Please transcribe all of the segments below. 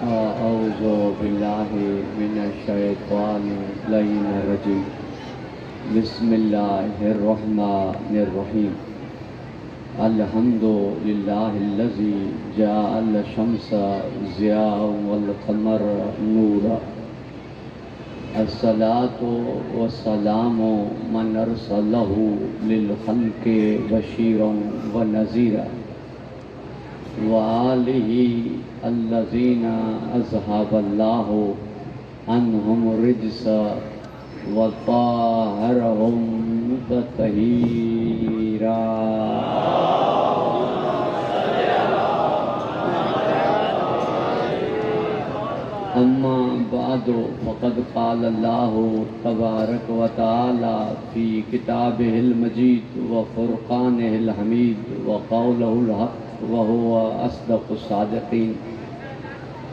أعوذ بالله من الشيطان اللعين الرجيم بسم الله الرحمن الرحيم الحمد لله الذي جعل الشمس ضياء والقمر نورا الصلاة والسلام من أرسله للخلق بشيرا ونذيرا وآله الذين أذهب الله عنهم الرجس وطهرهم تطهيرا. أما بعد فقد قال الله تبارك وتعالى في كتابه المجيد وفرقانه الحميد وقوله الحق وهو أصدق الصادقين.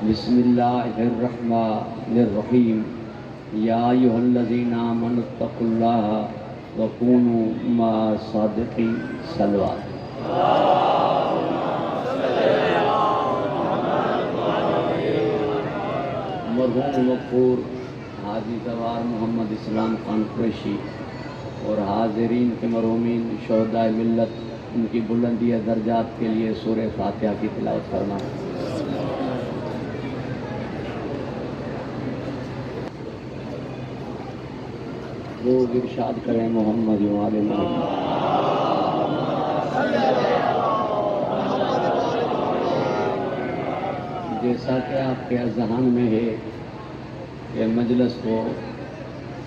بسم الله الرحمن الرحيم يا أيها الذين آمنوا اتقوا الله وكونوا مع الصادقين. صلوات. مرحوم مغفور حاجی زوار محمد اسلام خان قریشی اور حاضرین کے مرحومین شہدائے ملت ان کی بلندی درجات کے لیے سورہ فاتحہ کی تلاوت کرنا. لوگ ارشاد کریں محمد وآل محمد. جیسا کہ آپ کے اذہان میں ہے کہ مجلس کو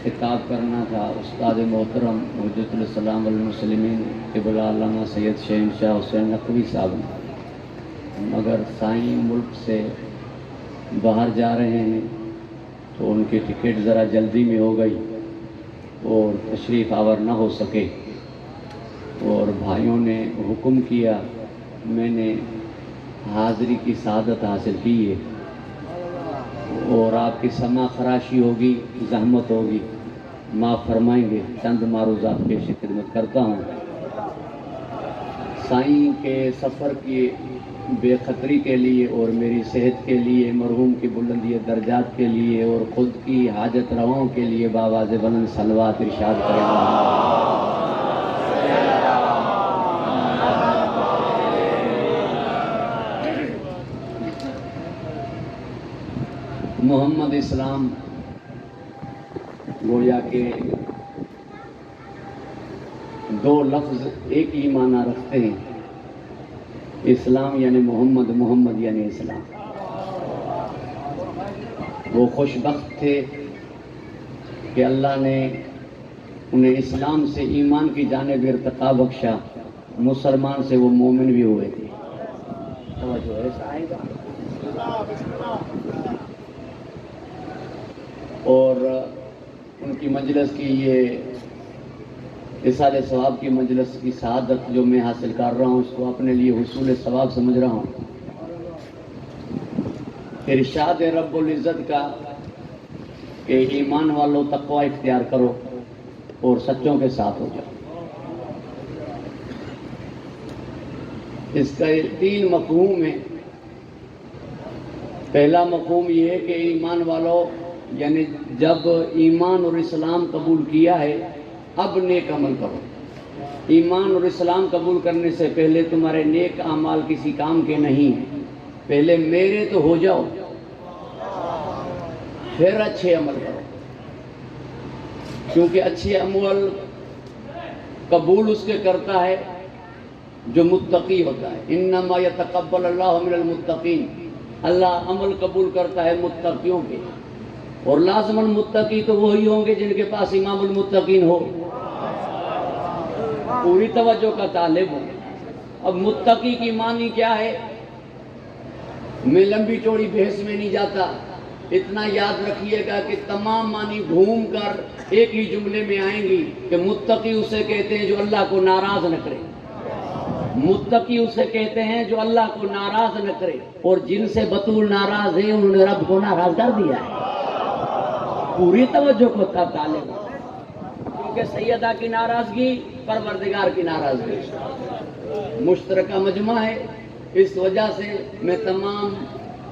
خطاب کرنا تھا استاد محترم حجت الاسلام والمسلمین قبلہ علامہ سید شہنشاہ حسین نقوی صاحب نے، مگر سائیں ملک سے باہر جا رہے ہیں تو ان کی ٹکٹ ذرا جلدی میں ہو گئی اور تشریف آور نہ ہو سکے، اور بھائیوں نے حکم کیا، میں نے حاضری کی سعادت حاصل کی ہے اور آپ کی سماع خراشی ہوگی، زحمت ہوگی، معاف فرمائیں گے. چند معروضات پیش خدمت کرتا ہوں. سائیں کے سفر کی بے خطری کے لیے اور میری صحت کے لیے، مرحوم کی بلندی درجات کے لیے اور خود کی حاجت رواؤں کے لیے بآواز بلند صلوات ارشاد کریں. محمد اسلام گویا کہ دو لفظ ایک ہی معنی رکھتے ہیں. اسلام یعنی محمد، محمد یعنی اسلام. وہ خوش بخت تھے کہ اللہ نے انہیں اسلام سے ایمان کی جانب ارتقا بخشا، مسلمان سے وہ مومن بھی ہوئے تھے. توجہ ایسا آئے گا. اور ان کی مجلس کی یہ اصال ثواب کی مجلس کی سعادت جو میں حاصل کر رہا ہوں، اس کو اپنے لیے حصول ثواب سمجھ رہا ہوں. ارشاد رب العزت کا کہ ایمان والوں تقوی اختیار کرو اور سچوں کے ساتھ ہو جاؤ. اس کا 3 مفہوم ہے. پہلا مفہوم یہ ہے کہ ایمان والوں یعنی جب ایمان اور اسلام قبول کیا ہے اب نیک عمل کرو. ایمان اور اسلام قبول کرنے سے پہلے تمہارے نیک اعمال کسی کام کے نہیں ہیں. پہلے میرے تو ہو جاؤ پھر اچھے عمل کرو، کیونکہ اچھے عمل قبول اس کے کرتا ہے جو متقی ہوتا ہے. انما یتقبل اللہ من المتقین. اللہ عمل قبول کرتا ہے متقیوں کے، اور لازماً متقی تو وہی ہوں گے جن کے پاس امام المتقین ہو. پوری توجہ کا طالب ہو. اب متقی کی معنی کیا ہے؟ میں لمبی چوڑی بحث میں نہیں جاتا. اتنا یاد رکھیے گا کہ تمام معنی گھوم کر ایک ہی جملے میں آئیں گی کہ متقی اسے کہتے ہیں جو اللہ کو ناراض نہ کرے. متقی اسے کہتے ہیں جو اللہ کو ناراض نہ کرے، اور جن سے بطول ناراض ہے انہوں نے رب کو ناراض کر دیا ہے. پوری توجہ کو طالب، کیونکہ سیدہ کی ناراضگی پروردگار کی ناراضگی مشترکہ مجمع ہے. اس وجہ سے میں تمام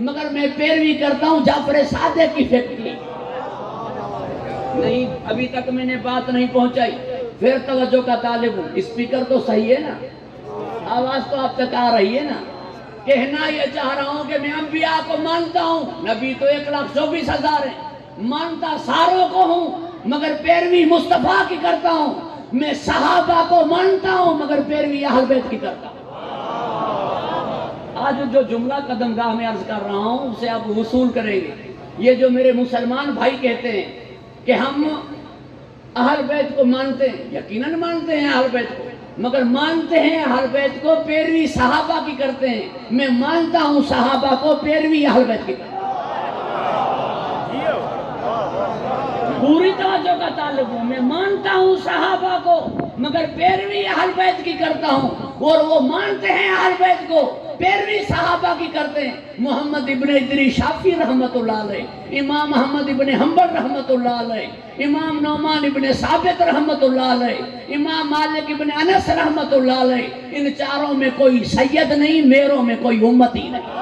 مگر میں پیروی کرتا ہوں جعفر صادق کی فکر کی. نہیں ابھی تک میں نے بات نہیں پہنچائی، پھر توجہ کا طالب ہوں. اسپیکر تو صحیح ہے نا، آواز تو آپ تک آ رہی ہے نا. کہنا یہ چاہ رہا ہوں کہ میں انبیاء کو مانتا ہوں، نبی تو 1,24,000 ہیں، مانتا ساروں کو ہوں مگر پیروی مصطفیٰ کی کرتا ہوں. میں صحابہ کو مانتا ہوں مگر پیروی اہل بیت کی کرتا ہوں. آج جو جملہ قدم گاہ میں عرض کر رہا ہوں اسے آپ وصول کریں گے. یہ جو میرے مسلمان بھائی کہتے ہیں کہ ہم اہل بیت کو مانتے ہیں، یقیناً مانتے ہیں اہل بیت کو، مگر مانتے ہیں اہل بیت کو پیروی صحابہ کی کرتے ہیں. میں مانتا ہوں صحابہ کو پیروی اہل بیت کی کرتے ہیں. پوری توجہ کا تعلق ہوں. میں مانتا ہوں صحابہ کو مگر پیروی اہل بیت کی کرتا ہوں، اور وہ مانتے ہیں اہل بیت کو پیروی صحابہ کی کرتے ہیں. محمد ابن ادریس شافعی رحمت اللہ علیہ، امام محمد ابن حنبل رحمت اللہ علیہ، امام نعمان ابن ثابت رحمت اللہ علیہ، امام مالک ابن انس رحمت اللہ علیہ. ان چاروں میں کوئی سید نہیں، میروں میں کوئی امتی نہیں.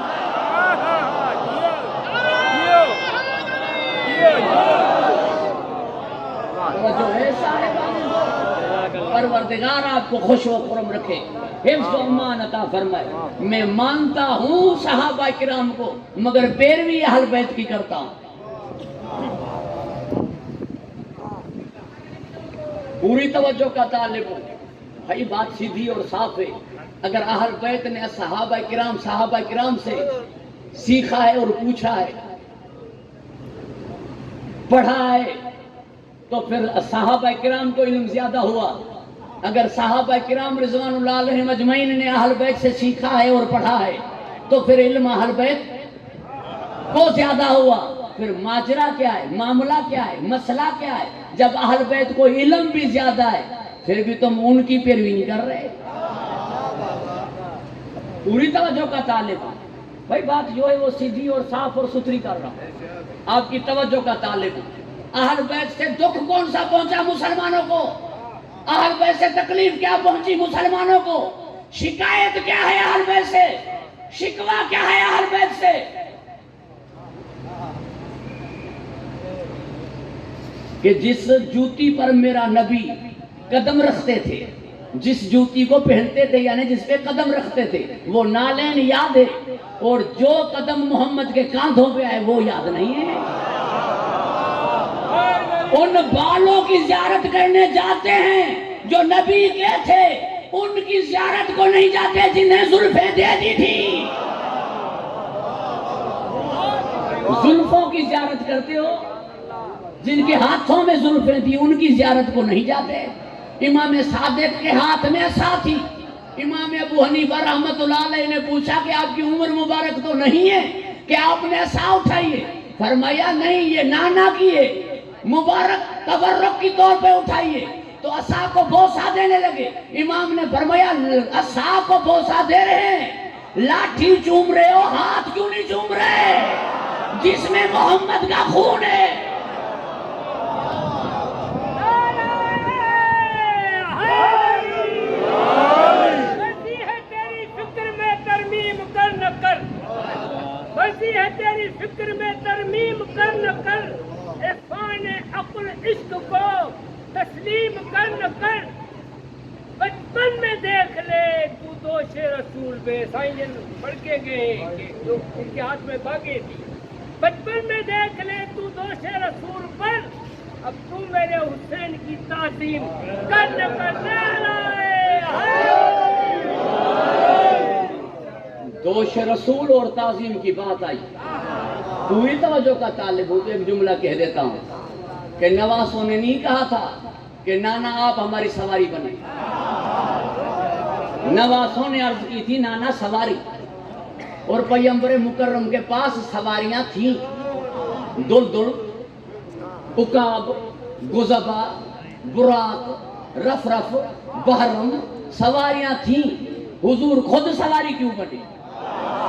جو ہے پروردگار آپ کو خوش و خرم رکھے، حفظ و امان عطا فرمائے. میں مانتا ہوں صحابہ کرام کو مگر پیروی اہل بیت کی کرتا ہوں. پوری توجہ کا طالب ہوں. بھائی بات سیدھی اور صاف ہے. اگر اہل بیت نے صحابہ کرام سے سیکھا ہے اور پوچھا ہے، پڑھا ہے، تو پھر صحابہ کرام کو علم زیادہ ہوا. اگر صحابہ کرام رضوان اللہ علیہم اجمعین نے اہل بیت سے سیکھا ہے اور پڑھا ہے تو پھر علم اہل بیت کو زیادہ ہوا. پھر ماجرا کیا ہے، معاملہ کیا ہے، مسئلہ کیا ہے؟ جب اہل بیت کو علم بھی زیادہ ہے پھر بھی تم ان کی پیروی نہیں کر رہے. پوری توجہ کا طالب ہے. بھائی بات جو ہے وہ سیدھی اور صاف اور ستھری کر رہا ہوں، آپ کی توجہ کا طالب ہے. اہل بیت سے دکھ کون سا پہنچا مسلمانوں کو؟ اہل بیت سے تکلیف کیا پہنچی مسلمانوں کو؟ شکایت کیا ہے اہل بیت سے؟ شکوہ کیا ہے اہل بیت سے؟ کہ جس جوتی پر میرا نبی قدم رکھتے تھے، جس جوتی کو پہنتے تھے یعنی جس پہ قدم رکھتے تھے وہ نالین یاد ہے، اور جو قدم محمد کے کاندھوں پہ آئے وہ یاد نہیں ہے. ان بالوں کی زیارت کرنے جاتے ہیں جو نبی کے تھے، ان کی زیارت کو نہیں جاتے جنہیں زلفیں دے دی تھی. زلفوں کی زیارت کرتے ہو، جن کے ہاتھوں میں زلفیں تھی ان کی زیارت کو نہیں جاتے. امام صادق کے ہاتھ میں عصا تھی. امام ابو حنیفہ رحمت اللہ علیہ نے پوچھا کہ آپ کی عمر مبارک تو نہیں ہے کہ آپ نے عصا اٹھائی ہے؟ فرمایا نہیں، یہ نانا کی ہے، مبارک تبرک کی طور پہ اٹھائیے. تو عصا کو بوسہ دینے لگے. امام نے فرمایا عصا کو بوسہ دے رہے ہیں، لاٹھی چوم رہے ہو، ہاتھ کیوں نہیں چوم رہے جس میں محمد کا خون ہے؟ بسی ہے تیری فکر میں ترمیم کر نہ کر، عرفان عقل عشق کو تسلیم کر نہ کر. بچپن میں دیکھ لے تو دوش رسول بے سائن پڑھ کے گئے کہ جو ان کے ہاتھ میں باغیں تھی. بچپن میں دیکھ لے تو دوش رسول پر، اب تو میرے حسین کی تعظیم کر نہ کر. دوش رسول اور تعظیم کی بات آئی. پوری توجہ کا طالب ہوں تو ایک جملہ کہہ دیتا ہوں کہ نواسوں نے نہیں کہا تھا کہ نانا آپ ہماری سواری بنے. نواسوں نے عرض کی تھی نانا سواری، اور پیغمبر مکرم کے پاس سواریاں تھیں. دلدل، عقاب، گزبہ، براق، رفرف، بحرم، سواریاں تھیں. حضور خود سواری کیوں بنے؟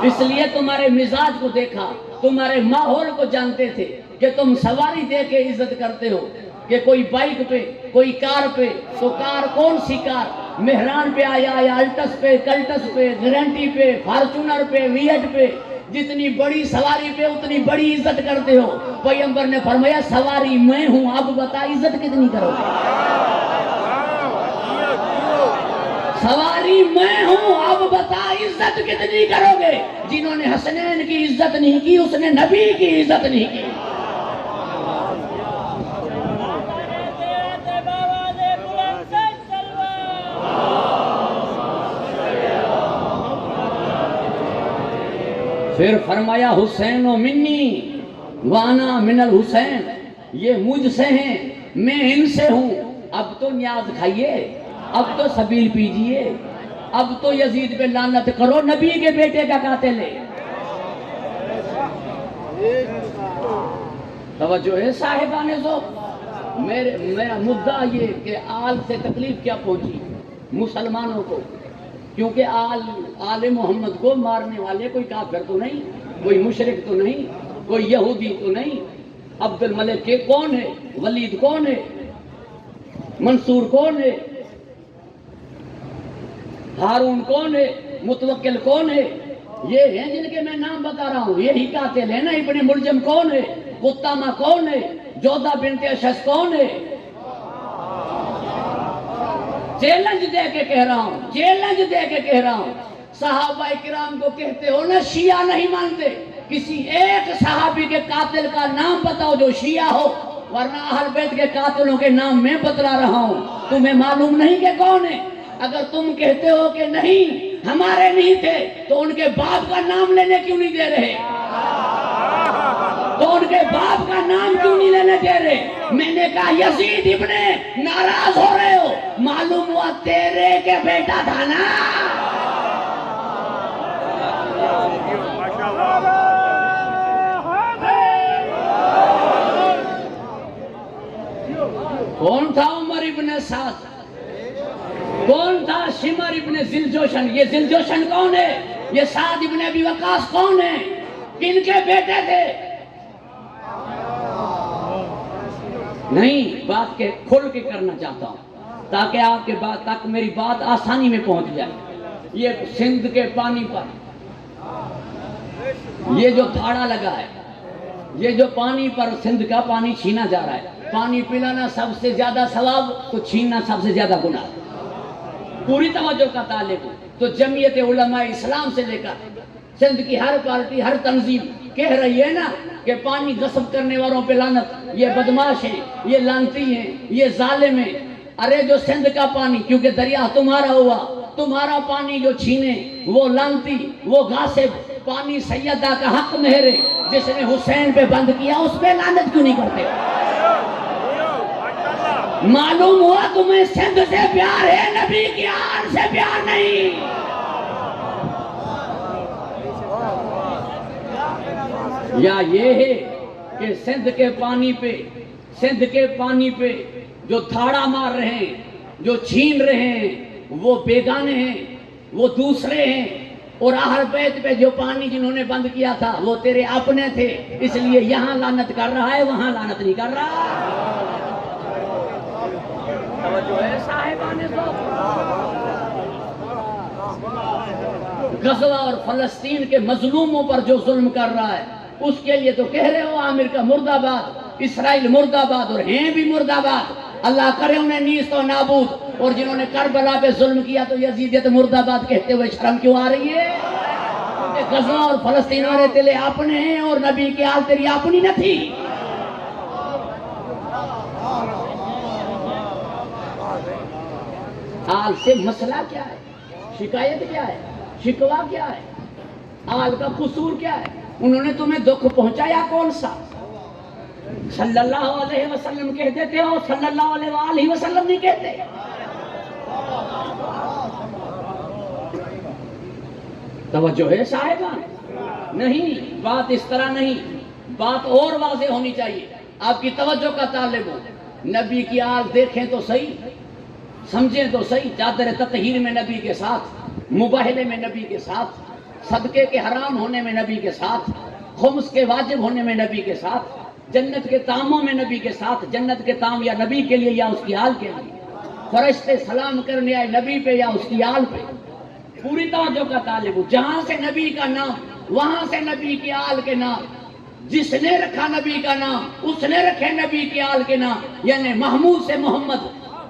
اس لیے تمہارے مزاج کو دیکھا، تمہارے ماحول کو جانتے تھے کہ تم سواری دے کے عزت کرتے ہو. کہ کوئی بائک پہ، کوئی کار پہ، تو کار کون سی کار؟ مہران پہ آیا یا الٹس پہ، کلٹس پہ، گارنٹی پہ، فارچونر پہ، ویٹ پہ. جتنی بڑی سواری پہ اتنی بڑی عزت کرتے ہو. پیغمبر نے فرمایا سواری میں ہوں، اب بتا عزت کتنی کرو گے؟ سواری میں ہوں، اب بتا عزت کتنی کرو گے؟ جنہوں نے حسنین کی عزت نہیں کی اس نے نبی کی عزت نہیں کی. پھر فرمایا حسین و منی وانا من الحسین، یہ مجھ سے ہیں میں ان سے ہوں. اب تو نیاز کھائیے، اب تو سبیل پیجئے، اب تو یزید پہ لعنت کرو، نبی کے بیٹے کا قاتل ہے. توجہ ہے صاحبان ذوق. میرا مدعا یہ کہ آل سے تکلیف کیا پہنچی مسلمانوں کو، کیونکہ آل محمد کو مارنے والے کوئی کافر تو نہیں، کوئی مشرک تو نہیں، کوئی یہودی تو نہیں. عبد الملک کے کون ہے؟ ولید کون ہے؟ منصور کون ہے؟ ہارون کون ہے؟ متوکل کون ہے؟ یہ ہیں جن کے میں نام بتا رہا ہوں، یہی قاتل ہے نا. ابن ملجم کون ہے؟ قطامہ کون ہے؟ جودہ بنت اشعث کون ہے؟ چیلنج دے کے کہہ رہا ہوں، چیلنج دے کے کہہ رہا ہوں. صحابہ کرام کو کہتے ہو نا شیعہ نہیں مانتے، کسی ایک صحابی کے قاتل کا نام بتاؤ جو شیعہ ہو، ورنہ اہل بیت کے قاتلوں کے نام میں بتلا رہا ہوں. تمہیں معلوم نہیں کہ کون ہے؟ اگر تم کہتے ہو کہ نہیں ہمارے نہیں تھے تو ان کے باپ کا نام لینے کیوں نہیں دے رہے؟ تو ان کے باپ کا نام کیوں نہیں لینے دے رہے؟ میں نے کہا یزید ابن ناراض ہو رہے ہو، معلوم ہوا تیرے کے بیٹا تھا نا. کون تھا عمر ابن سعد؟ کون تھا شمر ابن ذلجوشن؟ یہ ذلجوشن کون ہے؟ یہ سعد ابن ابی وقاص کون ہے؟ کن کے بیٹے تھے؟ نہیں، بات کے کھل کے کرنا چاہتا ہوں تاکہ آپ کے بات تک میری بات آسانی میں پہنچ جائے. یہ سندھ کے پانی پر یہ جو دھاڑا لگا ہے، یہ جو پانی پر سندھ کا پانی چھینا جا رہا ہے، پانی پلانا سب سے زیادہ ثواب تو چھیننا سب سے زیادہ گناہ. پوری توجہ کا طالب ہوں تو جمعیت علماء اسلام سے لے کر سندھ کی ہر پارٹی ہر تنظیم کہہ رہی ہے نا کہ پانی غصب کرنے والوں پہ لعنت، یہ بدماش ہیں، یہ لعنتی ہیں، یہ ظالم ہیں. ارے جو سندھ کا پانی، کیونکہ دریا تمہارا ہوا، تمہارا پانی جو چھینے وہ لعنتی، وہ غاصب. پانی سیدہ کا حق مہر ہے، جس نے حسین پہ بند کیا اس پہ لعنت کیوں نہیں کرتے؟ معلوم ہوا تمہیں سندھ سے پیار ہے، نبی کی آن سے پیار نہیں. یا یہ ہے کہ سندھ کے پانی پہ جو دھاڑا مار رہے ہیں، جو چھین رہے ہیں، وہ بیگانے ہیں، وہ دوسرے ہیں. اور اہل بیت پہ جو پانی جنہوں نے بند کیا تھا وہ تیرے اپنے تھے، اس لیے یہاں لعنت کر رہا ہے، وہاں لعنت نہیں کر رہا. توجہ ہے صاحبان ذوق. غزہ اور فلسطین کے مظلوموں پر جو ظلم کر رہا ہے اس کے لیے تو کہہ رہے ہو عامر کا مرد آباد، اسرائیل مرد آباد، اور ہیں بھی مرد آباد. اللہ کرے انہیں نیست و نابود. اور جنہوں نے کربلا پہ ظلم کیا تو یزیدیت مرد آباد کہتے ہوئے شرم کیوں آ رہی ہے؟ کیونکہ غزہ اور فلسطین والے تیرے اپنے ہیں اور نبی کی آل تیری اپنی نہ تھی. آل سے مسئلہ کیا ہے؟ شکایت کیا ہے؟ شکوہ کیا ہے؟ آل کا قصور کیا ہے؟ انہوں نے تمہیں دکھ پہنچایا کون سا؟ صلی اللہ علیہ وسلم کہہ دیتے ہو، صلی اللہ علیہ وآلہ وسلم نہیں کہتے. توجہ ہے صاحبان؟ نہیں، بات اس طرح نہیں، بات اور واضح ہونی چاہیے. آپ کی توجہ کا طالب ہوں. نبی کی آل دیکھیں تو صحیح، سمجھیں تو صحیح. چادر تطہیر میں نبی کے ساتھ، مباہلے میں نبی کے ساتھ، صدقے کے حرام ہونے میں نبی کے ساتھ، خمس کے واجب ہونے میں نبی کے ساتھ، جنت کے طعموں میں نبی کے ساتھ. جنت کے طعم یا نبی کے لیے یا اس کی آل کے لیے. فرشتے سلام کرنے آئے نبی پہ یا اس کی آل پہ. پوری توجہ کا طالب ہوں. جہاں سے نبی کا نام وہاں سے نبی کی آل کے نام، جس نے رکھا نبی کا نام اس نے رکھے نبی کی آل کے نام، یعنی محمود سے محمد،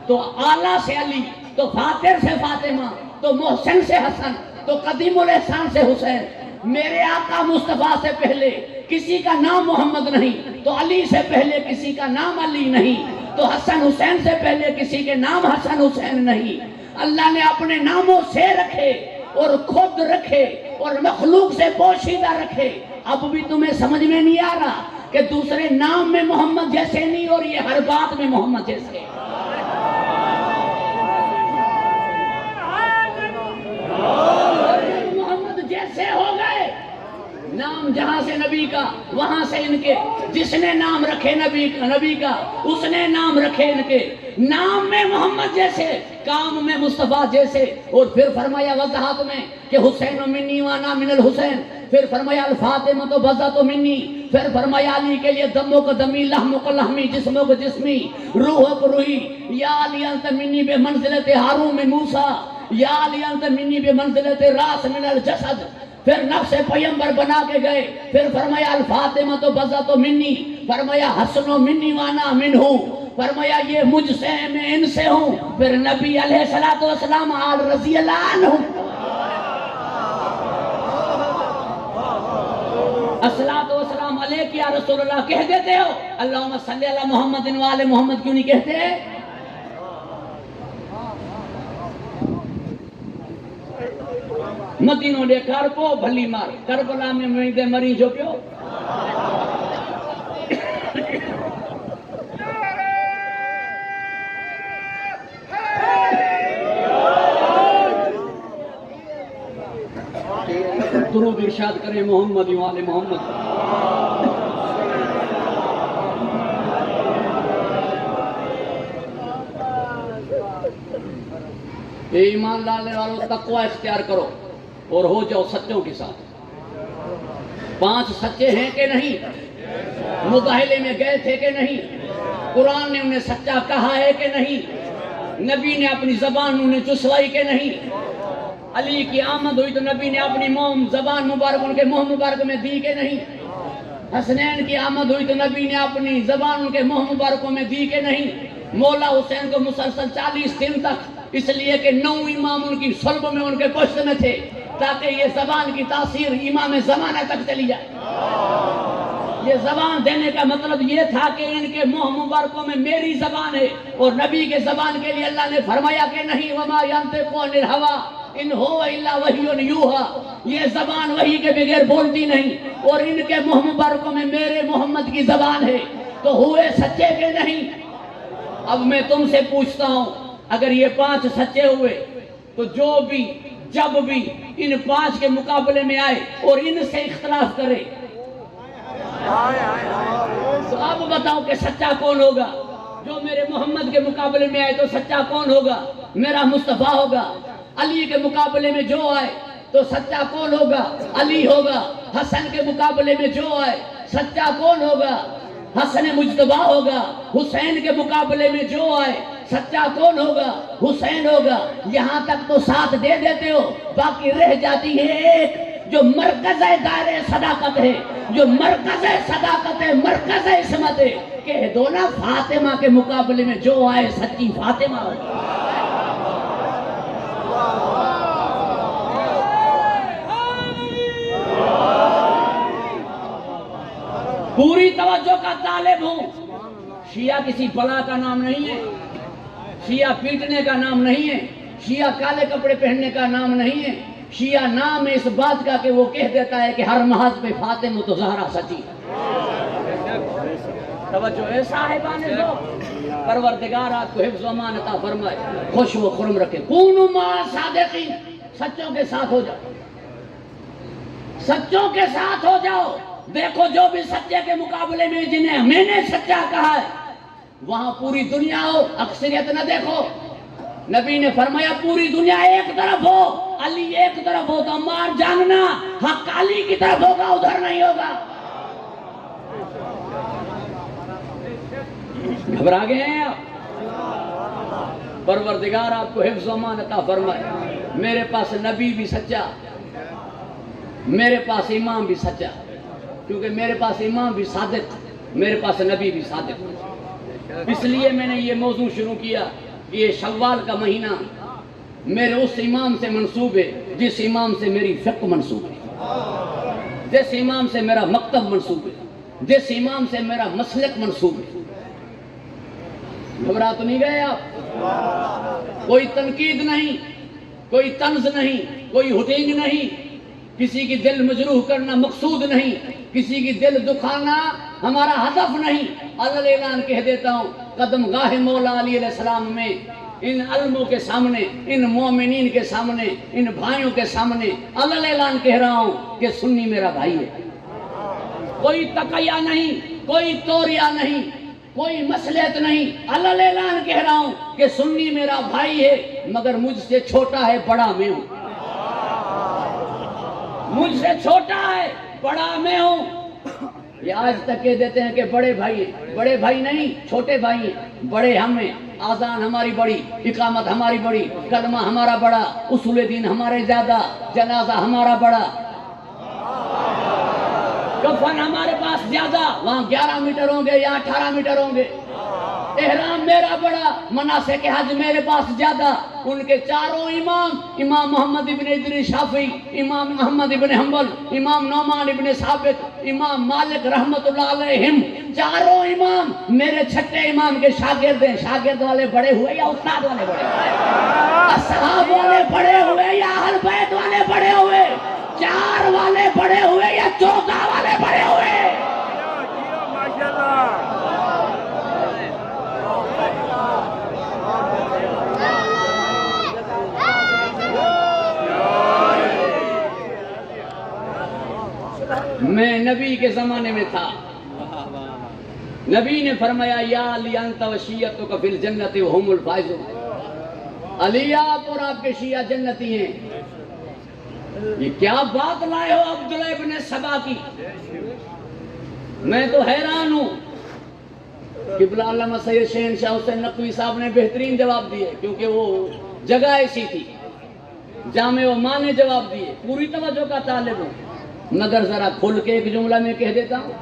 تو اعلیٰ سے علی، تو فاطر سے فاطمہ، تو محسن سے حسن، تو قدیم الاحسان سے حسین۔ میرے آقا مصطفیٰ سے پہلے کسی کا نام محمد نہیں، تو علی سے پہلے کسی کا نام علی نہیں، تو حسن حسین سے پہلے کسی کے نام حسن حسین نہیں۔ اللہ نے اپنے ناموں سے رکھے اور خود رکھے اور مخلوق سے پوشیدہ رکھے۔ اب بھی تمہیں سمجھ میں نہیں آ رہا کہ دوسرے نام میں محمد جیسے نہیں اور یہ ہر بات میں محمد جیسے؟ محمد جیسے ہو گئے، نام جہاں سے نبی کا وہاں سے ان کے، جس نے نام رکھے نبی کا اس نے نام رکھے ان کے، نام میں محمد جیسے، کام میں مصطفیٰ جیسے۔ اور پھر فرمایا وضاحت میں کہ حسین منی وانا من الحسین، پھر فرمایا الفاطمہ تو بزہ تو منی، پھر فرمایا علی کے لیے دمو کو دمی، لحمو کو لحمی، جسمو کو جسمی، روحو کو روحی، یا علی انت منی بے منزلت ہارون میں موسیٰ، یا علی انت منی بے منزلت راس من الجسد۔ پھر نفس پیمبر بنا کے گئے، پھر فرمایا الفاطمہ تو بزہ تو منی، فرمایا حسن و منی وانا منہو، فرمایا یہ مجھ سے میں ان سے ہوں، پھر نبی علیہ السلام آل رضی اللہ عنہ، الصلاۃ والسلام علیک یا رسول اللہ کہہ دیتے ہو، اللہم صلی علی محمد و آل محمد کیوں نہیں کہتے؟ مدینوں دے کر کو بھلی مار، کربلا میں میدے مری جو پیو۔ درود ارشاد کرے محمد و آل محمد۔ اے ایمان لانے والوں تقوی اختیار کرو اور ہو جاؤ سچوں کے ساتھ۔ 5 سچے ہیں کہ نہیں؟ مظاہرے میں گئے تھے کہ نہیں؟ قرآن نے انہیں سچا کہا ہے کہ نہیں؟ نبی نے اپنی زبان انہیں چسوائی کہ نہیں؟ علی کی آمد ہوئی تو نبی نے اپنی زبان مبارک ان کے منہ مبارک میں دی کہ نہیں؟ حسنین کی آمد ہوئی تو نبی نے اپنی زبان ان کے منہ مبارکوں میں دی کہ نہیں؟ مولا حسین کو مسلسل 40 دن تک، اس لیے کہ 9 امام ان کی صلب میں ان کے پشت میں تھے، تاکہ یہ زبان کی تاثیر امام زمانہ تک چلی جائے۔ یہ زبان دینے کا مطلب یہ تھا کہ ان کے منہ مبارکوں میں میری زبان ہے، اور نبی کے زبان کے لیے اللہ نے فرمایا کہ نہیں وما ينطق عن الهوى ان هو الا وحی یوحی، یہ زبان وحی کے بغیر بولتی نہیں، اور ان کے منہ مبارکوں میں میرے محمد کی زبان ہے۔ تو ہوئے سچے کہ نہیں؟ اب میں تم سے پوچھتا ہوں، اگر یہ 5 سچے ہوئے تو جو بھی جب بھی ان 5 کے مقابلے میں آئے اور ان سے اختلاف کرے تو اب بتاؤ کہ سچا کون ہوگا؟ جو میرے محمد کے مقابلے میں آئے تو سچا کون ہوگا؟ میرا مصطفیٰ ہوگا۔ علی کے مقابلے میں جو آئے تو سچا کون ہوگا؟ علی ہوگا۔ حسن کے مقابلے میں جو آئے سچا کون ہوگا؟ حسن مجتبیٰ ہوگا۔ حسین کے مقابلے میں جو آئے سچا کون ہوگا؟ حسین ہوگا۔ یہاں تک تو ساتھ دے دیتے ہو، باقی رہ جاتی ہے ایک جو مرکز دائرے صداقت ہے، جو مرکز صداقت ہے، مرکز عصمت ہے، کہہ دو نا فاطمہ کے مقابلے میں جو آئے سچی فاطمہ ہوگا۔ پوری توجہ کا طالب ہوں، شیعہ کسی بلا کا نام نہیں ہے، شیعہ پیٹنے کا نام نہیں ہے، شیعہ کالے کپڑے پہننے کا نام نہیں ہے، شیعہ نام ہے اس بات کا کہ وہ کہہ دیتا ہے کہ ہر محاذ پہ فاطمہ تو زہرا سچی۔ توجہ ہے صاحبان ذوق، پروردگار آپ کو حفظ و امان عطا فرمائے، خوش و خرم رکھے۔ کونوا مع صادقین، سچوں کے ساتھ ہو جاؤ، سچوں کے ساتھ ہو جاؤ۔ دیکھو جو بھی سچے کے مقابلے میں جنہیں میں نے سچا کہا ہے وہاں پوری دنیا ہو، اکثریت نہ دیکھو۔ نبی نے فرمایا پوری دنیا ایک طرف ہو، علی ایک طرف ہو تو مار جاننا حق علی کی طرف ہوگا، ادھر نہیں ہوگا۔ گھبرا گئے ہیں آپ؟ پروردگار آپ کو حفظ و امان عطا فرمائے۔ میرے پاس نبی بھی سچا، میرے پاس امام بھی سچا، کیونکہ میرے پاس امام بھی صادق، میرے پاس نبی بھی صادق۔ اس لیے میں نے یہ موضوع شروع کیا کہ یہ شوال کا مہینہ میرے اس امام سے منسوب ہے جس امام سے میری فقہ منسوب ہے، جس امام سے میرا مکتب منسوب ہے، جس امام سے میرا مسلک منسوب ہے۔ گھبرا تو نہیں گئے آپ؟ کوئی تنقید نہیں، کوئی طنز نہیں، کوئی ہٹنگ نہیں، کسی کی دل مجروح کرنا مقصود نہیں، کسی کی دل دکھانا ہمارا ہدف نہیں۔ اللہ اعلان کہہ دیتا ہوں، قدم گاہ مولا علی علیہ السلام میں ان علموں کے سامنے، ان مومنین کے سامنے، ان بھائیوں کے سامنے اللہ اعلان کہہ رہا ہوں کہ سنی میرا بھائی ہے۔ کوئی تقیہ نہیں، کوئی توریا نہیں، کوئی مصلحت نہیں، اللہ اعلان کہہ رہا ہوں کہ سنی میرا بھائی ہے، مگر مجھ سے چھوٹا ہے، بڑا میں ہوں۔ مجھ سے چھوٹا ہے، بڑا میں ہوں۔ یہ آج تک کہہ دیتے ہیں کہ بڑے بھائی ہیں، بڑے بھائی نہیں، چھوٹے بھائی ہیں۔ بڑے ہم ہیں، آذان ہماری بڑی، اقامت ہماری بڑی، کلمہ ہمارا بڑا، اصول دین ہمارے زیادہ، جنازہ ہمارا بڑا، کفن ہمارے پاس زیادہ، وہاں 11 میٹر ہوں گے یا 18 میٹر ہوں گے۔ احرام میرا بڑا، مناسک حج میرے پاس زیادہ۔ ان کے چاروں امام، امام محمد ابن ادریس شافعی، امام محمد ابن حنبل، امام نعمان ابن ثابت، امام مالک رحمت اللہ علیہم، چاروں امام میرے چھٹے امام کے شاگرد ہیں۔ شاگرد والے بڑے ہوئے یا استاد والے بڑے ہوئے؟ اصحاب والے بڑے ہوئے یا اہل بیت والے بڑے ہوئے؟ چار والے بڑے ہوئے یا چوکا والے بڑے ہوئے؟ میں نبی کے زمانے میں تھا، نبی نے فرمایا یا علی انت و شیعتک فی الجنت وهم الفائزون، علی آپ اور آپ کے شیعہ جنتی ہیں۔ یہ کیا بات لائے ہو عبداللہ ابن سبا کی؟ میں تو حیران ہوں۔ قبلہ علامہ سید شہنشاہ حسین نقوی صاحب نے بہترین جواب دیے، کیونکہ وہ جگہ ایسی تھی، جامع و معنی جواب دیے، پوری توجہ کا طالب ہوں، مگر ذرا کھل کے ایک جملہ میں کہہ دیتا ہوں۔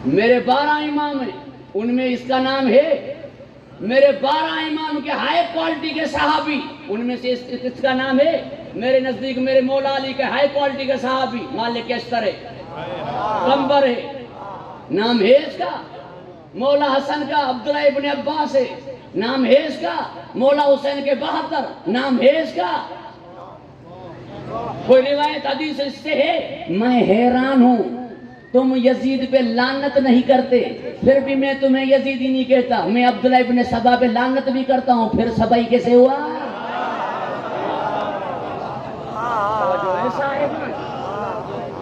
میرے 12 امام ہیں، ان میں اس کا نام ہے۔ میرے 12 امام کے ہائی کوالٹی کے صحابی، ان میں سے اس کا نام ہے۔ میرے نزدیک میرے مولا علی کے ہائی کوالٹی کے صحابی مالک اشتر ہے، قنبر ہے، نام ہے اس کا۔ مولا حسن کا عبداللہ ابن عباس ہے، نام ہے اس کا۔ مولا حسین کے 72، نام ہے اس کا۔ کوئی روایت حدیث اس سے ہے؟ میں حیران ہوں، تم یزید پہ لعنت نہیں کرتے، پھر بھی میں تمہیں یزیدی نہیں کہتا۔ میں عبداللہ ابن سبا پہ لعنت بھی کرتا ہوں، پھر سبائی کیسے ہوا؟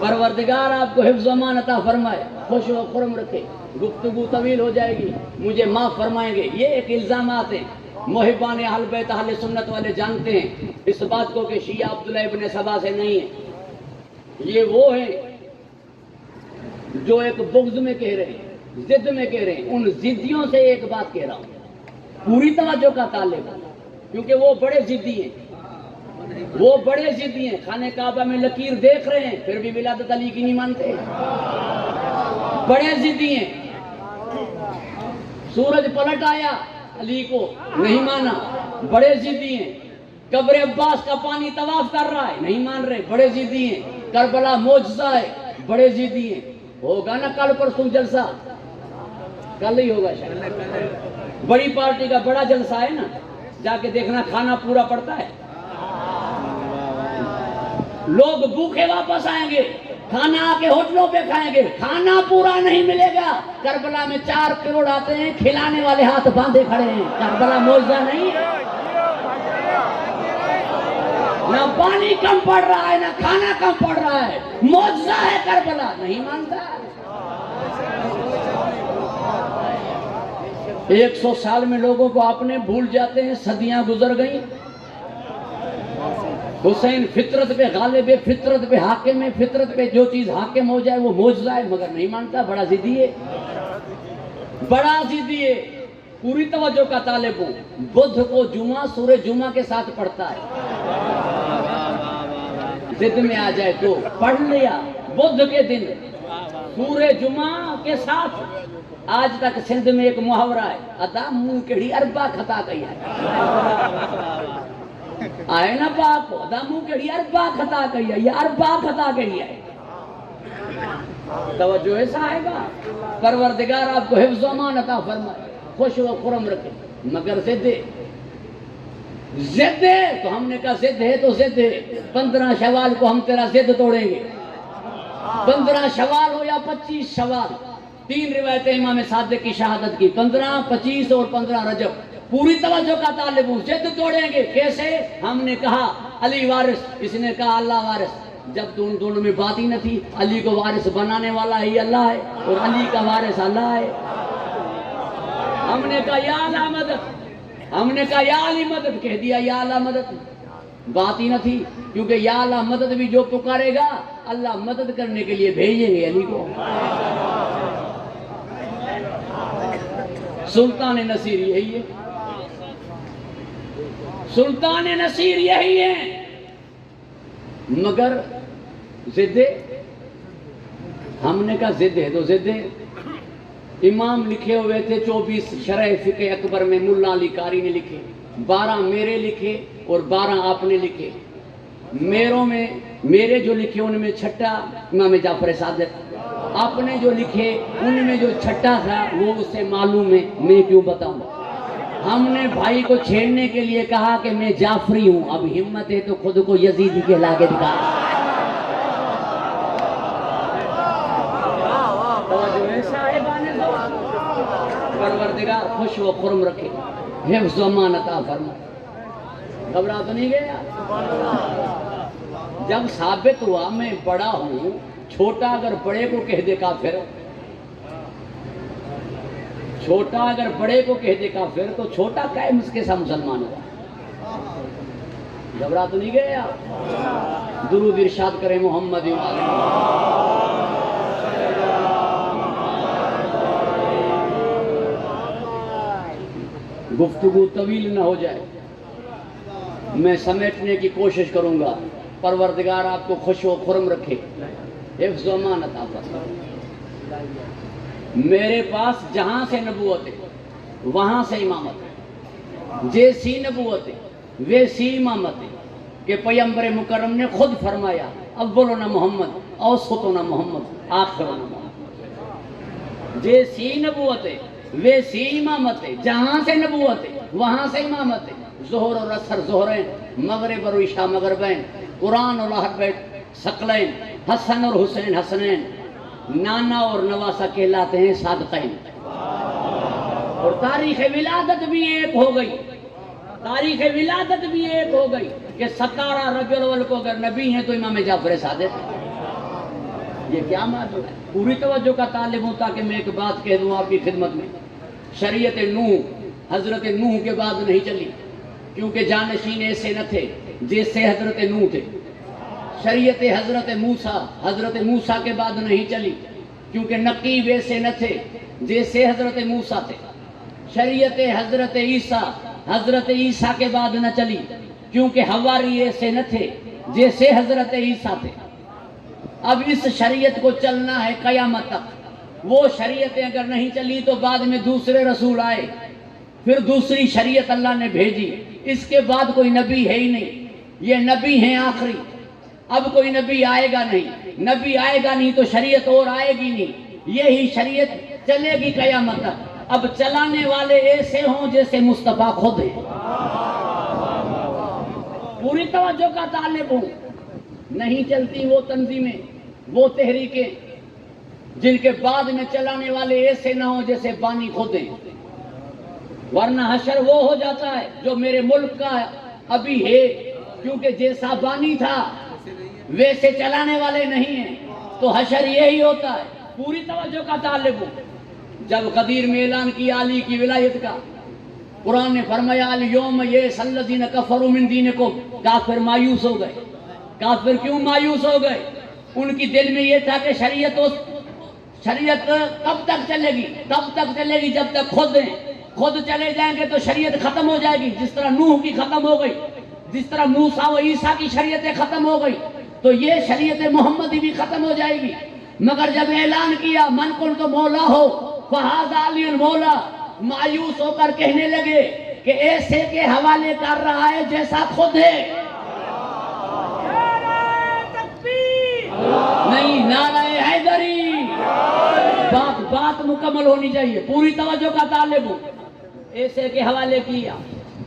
پروردگار آپ کو حفظ و امان عطا فرمائے، خوش و خرم رکھے۔ گفتگو طویل ہو جائے گی، مجھے معاف فرمائیں گے۔ یہ ایک الزامات ہیں، محبان اہل بیت اہل سنت والے جانتے ہیں اس بات کو کہ شیعہ عبداللہ ابن سبا سے نہیں ہے۔ یہ وہ ہیں جو ایک بغض میں کہہ رہے ہیں، ضد میں کہہ رہے ہیں۔ ان ضدیوں سے ایک بات کہہ رہا ہوں، پوری توجہ کا طالب ہے، کیونکہ وہ بڑے ضدی ہیں، وہ بڑے ضدی ہیں۔ خانہ کعبہ میں لکیر دیکھ رہے ہیں، پھر بھی ولادت علی کی نہیں مانتے، بڑے ضدی ہیں۔ سورج پلٹ آیا، علی کو نہیں مانا، بڑے ضدی ہیں۔ قبر عباس کا پانی طواف کر رہا ہے، نہیں مان رہے، بڑے ضدی ہیں۔ کربلا معجزہ ہے، بڑے ضدی ہیں۔ ہوگا نا کل پرسوں جلسہ، کل ہی ہوگا شاید، بڑی پارٹی کا بڑا جلسہ ہے نا، جا کے دیکھنا، کھانا پورا پڑتا ہے، لوگ بھوکے واپس آئیں گے، کھانا آ کے ہوٹلوں پہ کھائیں گے، کھانا پورا نہیں ملے گا۔ کربلا میں 4 کروڑ آتے ہیں، کھلانے والے ہاتھ باندھے کھڑے ہیں۔ کربلا معجزہ نہیں ہے، نہ پانی کم پڑ رہا ہے، نہ کھانا کم پڑ رہا ہے، معجزہ ہے کربلا، نہیں مانتا۔ 100 سال میں لوگوں کو اپنے بھول جاتے ہیں، صدیاں گزر گئیں۔ حسین فطرت پہ غالب ہے، فطرت پہ حاکم ہے، فطرت پہ جو چیز حاکم ہو جائے وہ معجزہ ہے، مگر نہیں مانتا، بڑا ضدی ہے، بڑا ضدی ہے۔ پوری توجہ کا طالب ہوں۔ بدھ کو جمعہ سورہ جمعہ کے ساتھ پڑھتا ہے، ضد میں آ جائے تو پڑھ لیا بدھ کے دن سورہ جمعہ کے ساتھ آج تک سندھ میں ایک محاورہ ہے ادا منہ کیڑی اربا خطا کئی ہے آئے نا پاک ادا منہ کیڑی اربا خطا کئی ہے یہ اربا خطا کئی ہے توجہ ہے صاحبہ پروردگار آپ کو حفظ و امان عطا فرمائے خوش و خرم رکھے مگر ضد ہے تو ہم نے کہا ضد ہے تو ضد ہے 15 شوال کو ہم تیرا ضد توڑیں گے 15 شوال ہو یا 25 شوال 3 روایتیں امام صادق کی شہادت کی 15 25 اور 15 رجب پوری توجہ کا طالب ہوں ضد توڑیں گے کیسے ہم نے کہا علی وارث اس نے کہا اللہ وارث جب تو ان دونوں میں بات ہی نہ تھی علی کو وارث بنانے والا ہی اللہ ہے اور علی کا وارث اللہ ہے ہم نے کہا یا اللہ مدد ہم نے کہا یا علی مدد کہہ دیا یا اللہ مدد بات ہی نہ تھی کیونکہ یا اللہ مدد بھی جو پکارے گا اللہ مدد کرنے کے لیے بھیجیں گے علی کو سلطان نصیر یہی ہے سلطان نصیر یہی ہے مگر ضد ہم نے کہا ضد ہے تو ضد ہے امام لکھے ہوئے تھے 24 شرح فقہ اکبر میں ملا علی قاری نے لکھے 12 میرے لکھے اور 12 آپ نے لکھے میرے جو لکھے ان میں چھٹا امام جعفر صادق آپ نے جو لکھے ان میں جو چھٹا تھا وہ اس سے معلوم ہے میں کیوں بتاؤں ہم نے بھائی کو چھیڑنے کے لیے کہا کہ میں جعفری ہوں اب ہمت ہے تو خود کو یزیدی کہلا کے دکھا پروردگار خوش و خرم رکھے حفظ و امان عطا فرمائے گھبرا تو نہیں گیا جب ثابت ہوا میں بڑا ہوں چھوٹا اگر بڑے کو کہہ دے کافر چھوٹا اگر بڑے کو کہہ دے کافر تو چھوٹا قائم اس کے ساتھ مسلمان ہوا گھبرا تو نہیں گیا درود ارشاد کرے محمد گفتگو طویل نہ ہو جائے میں سمیٹنے کی کوشش کروں گا پروردگار آپ کو خوش و خرم رکھے حفظ و امان عطا فرمائے میرے پاس جہاں سے نبوت ہے وہاں سے امامت ہے جیسی نبوت ہے ویسی امامت ہے کہ پیغمبر مکرم نے خود فرمایا اولنا محمد اوسطنا محمد آخرنا محمد جیسی نبوت ہے ویسی امامت ہے جہاں سے نبوت ہے وہاں سے امامت ہے ظہر اور عصر ظہرین مغرب اور عشاء مغربین قرآن اور اہل بیت ثقلین حسن اور حسین حسنین نانا اور نواسا کہلاتے ہیں صادقین اور تاریخ ولادت بھی ایک ہو گئی تاریخ ولادت بھی ایک ہو گئی کہ 17 ربیع الاول کو اگر نبی ہیں تو امام جعفر صادق یہ کیا معلوم ہے پوری توجہ کا طالب ہوں تاکہ میں ایک بات کہہ دوں آپ کی خدمت میں شریعت نوح حضرت نوح کے بعد نہیں چلی کیونکہ جانشین ایسے نہ تھے جیسے حضرت نوح تھے شریعت حضرت موسیٰ کے بعد نہیں چلی کیونکہ نقیب ایسے نہ تھے جیسے حضرت موسیٰ تھے شریعت حضرت عیسیٰ کے بعد نہ چلی کیونکہ حواری ایسے نہ تھے جیسے حضرت عیسیٰ تھے اب اس شریعت کو چلنا ہے قیامت تک وہ شریعتیں اگر نہیں چلی تو بعد میں دوسرے رسول آئے پھر دوسری شریعت اللہ نے بھیجی اس کے بعد کوئی نبی ہے ہی نہیں یہ نبی ہیں آخری اب کوئی نبی آئے گا نہیں تو شریعت اور آئے گی نہیں یہی شریعت چلے گی قیامت تک اب چلانے والے ایسے ہوں جیسے مصطفیٰ خود ہیں پوری توجہ کا طالب ہوں نہیں چلتی وہ تنظیمیں وہ تحریکیں جن کے بعد میں چلانے والے ایسے نہ ہوں جیسے بانی خود ہیں ورنہ حشر وہ ہو جاتا ہے جو میرے ملک کا ابھی ہے کیونکہ جیسا بانی تھا ویسے چلانے والے نہیں ہیں تو حشر یہی ہوتا ہے پوری توجہ کا طالب ہوں جب غدیر میں اعلان کیا علی کی ولایت کا قرآن نے فرمایا الیوم یئس الذین کفروا من دینکم کافر مایوس ہو گئے کافر کیوں مایوس ہو گئے ان کی دل میں یہ تھا کہ شریعت کب تک چلے گی جب تک خود چلے جائیں گے تو شریعت ختم ہو جائے گی جس طرح نوح کی ختم ہو گئی جس طرح موسیٰ و عیسیٰ کی شریعتیں ختم ہو گئی تو یہ شریعت محمدی بھی ختم ہو جائے گی۔ مگر جب اعلان کیا من کنت مولا ہو فہذا علی المولا، مایوس ہو کر کہنے لگے کہ ایسے کے حوالے کر رہا ہے جیسا خود ہے۔ نہیں، نعرہ حیدری۔ بات مکمل ہونی چاہیے، پوری توجہ کا طالب ہوں۔ ایسے کے حوالے کیا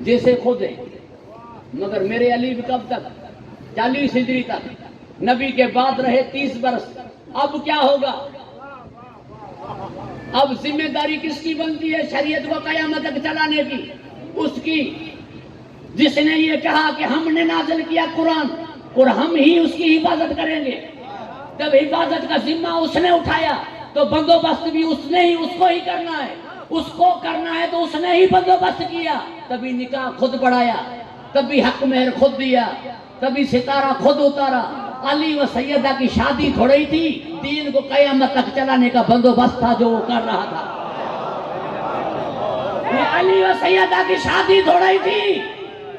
جیسے خود ہے۔ مگر میرے علی کب تک؟ 40 ہجری تک، نبی کے بعد رہے 30 برس۔ اب کیا ہوگا؟ اب ذمہ داری کس کی بنتی ہے شریعت کو قیامت تک چلانے کی؟ اس کی جس نے یہ کہا کہ ہم نے نازل کیا قرآن اور ہم ہی اس کی حفاظت کریں گے۔ جب حفاظت کا ذمہ اس نے اٹھایا تو بندوبست بھی اس نے ہی، اس کو ہی کرنا ہے۔ اس کو کرنا ہے تو اس نے ہی بندوبست کیا۔ تبھی نکاح خود پڑھایا، تبھی حق مہر خود دیا، تبھی ستارہ خود اتارا۔ علی و سیدہ کی شادی تھوڑی تھی، دین کو قیامت تک چلانے کا بندوبست تھا جو وہ کر رہا تھا۔ یہ علی و سیدہ کی شادی تھوڑی تھی،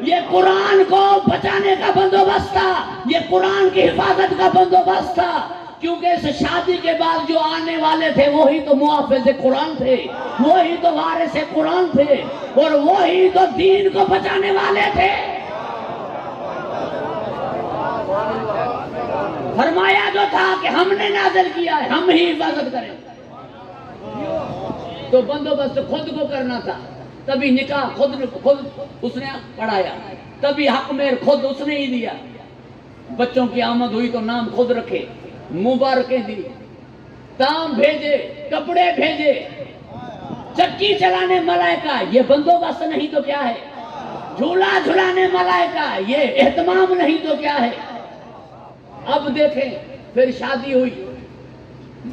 یہ قرآن کو بچانے کا بندوبست تھا، یہ قرآن کی حفاظت کا بندوبست تھا۔ کیونکہ اس شادی کے بعد جو آنے والے تھے وہی تو محافظ قرآن تھے، وہی تو وارث قرآن تھے، اور وہی تو دین کو بچانے والے تھے۔ فرمایا جو تھا کہ ہم نے نازل کیا ہے، ہم ہی حفاظت کریں۔ تو بندوبست خود کو کرنا تھا، تبھی نکاح خود اس نے پڑھایا، تبھی حق مہر خود اس نے ہی دیا۔ بچوں کی آمد ہوئی تو نام خود رکھے، مبارکیں دی، تام بھیجے، کپڑے بھیجے، چکی چلانے ملائکہ، یہ بندوبست نہیں تو کیا ہے؟ جھولا جھلانے ملائکہ، یہ اہتمام نہیں تو کیا ہے؟ اب دیکھیں، پھر شادی ہوئی،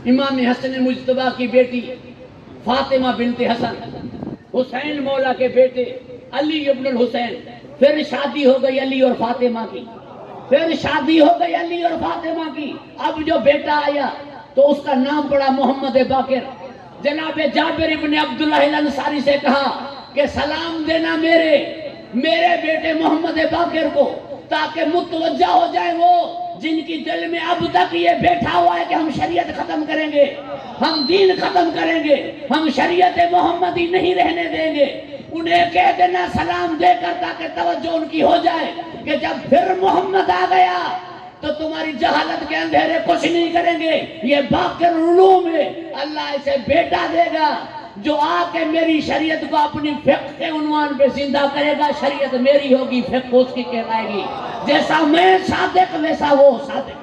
امام حسن مجتبیٰ کی بیٹی فاطمہ بنت حسن، حسین مولا کے بیٹے علی ابن الحسین، پھر شادی ہو گئی علی اور فاطمہ کی، پھر شادی ہو گئی علی اور فاطمہ کی۔ اب جو بیٹا آیا تو اس کا نام پڑا محمد باقر۔ جناب جابر ابن عبداللہ الانصاری سے کہا کہ سلام دینا میرے بیٹے محمد باقر کو، تاکہ متوجہ ہو جائے وہ جن کی دل میں اب تک یہ بیٹھا ہوا ہے کہ ہم شریعت ختم کریں گے، ہم دین ختم کریں گے، ہم شریعت محمدی نہیں رہنے دیں گے۔ انہیں کہہ دینا سلام دے کر، تاکہ توجہ ان کی ہو جائے کہ جب پھر محمد آ گیا تو تمہاری جہالت کے اندھیرے کچھ نہیں کریں گے۔ یہ باقر علوم ہے، اللہ اسے بیٹا دے گا جو آ کے میری شریعت کو اپنی فقہ کے عنوان پہ زندہ کرے گا۔ شریعت میری ہوگی، فقہ اس کی کہلائے گی۔ جیسا میں صادق ویسا وہ صادق۔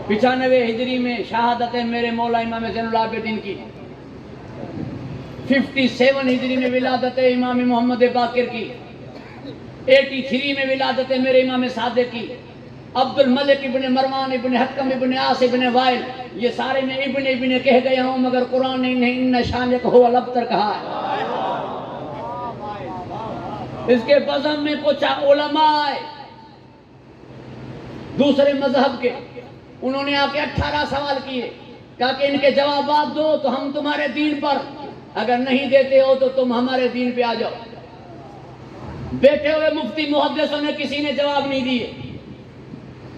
95 ہجری میں شہادت میرے مولا امام زین العابدین کی، 57 ہجری میں ولادت امام محمد باقر کی، 83 میں ولادت میرے امام صادق کی، عبد الملک ابن مروان ابن حکم ابن عاص ابن وائل، یہ سارے میں ابن کہہ گیا ہوں، مگر قرآن نے انہیں ان شانک ہو الابتر کہا ہے۔ اس کے بزم میں کچھ علماء آئے دوسرے مذہب کے، انہوں نے آ کے 18 سوال کیے، کہا کہ ان کے جوابات دو تو ہم تمہارے دین پر، اگر نہیں دیتے ہو تو تم ہمارے دین پہ آ جاؤ۔ بیٹھے ہوئے مفتی محدثوں نے کسی نے جواب نہیں دیے۔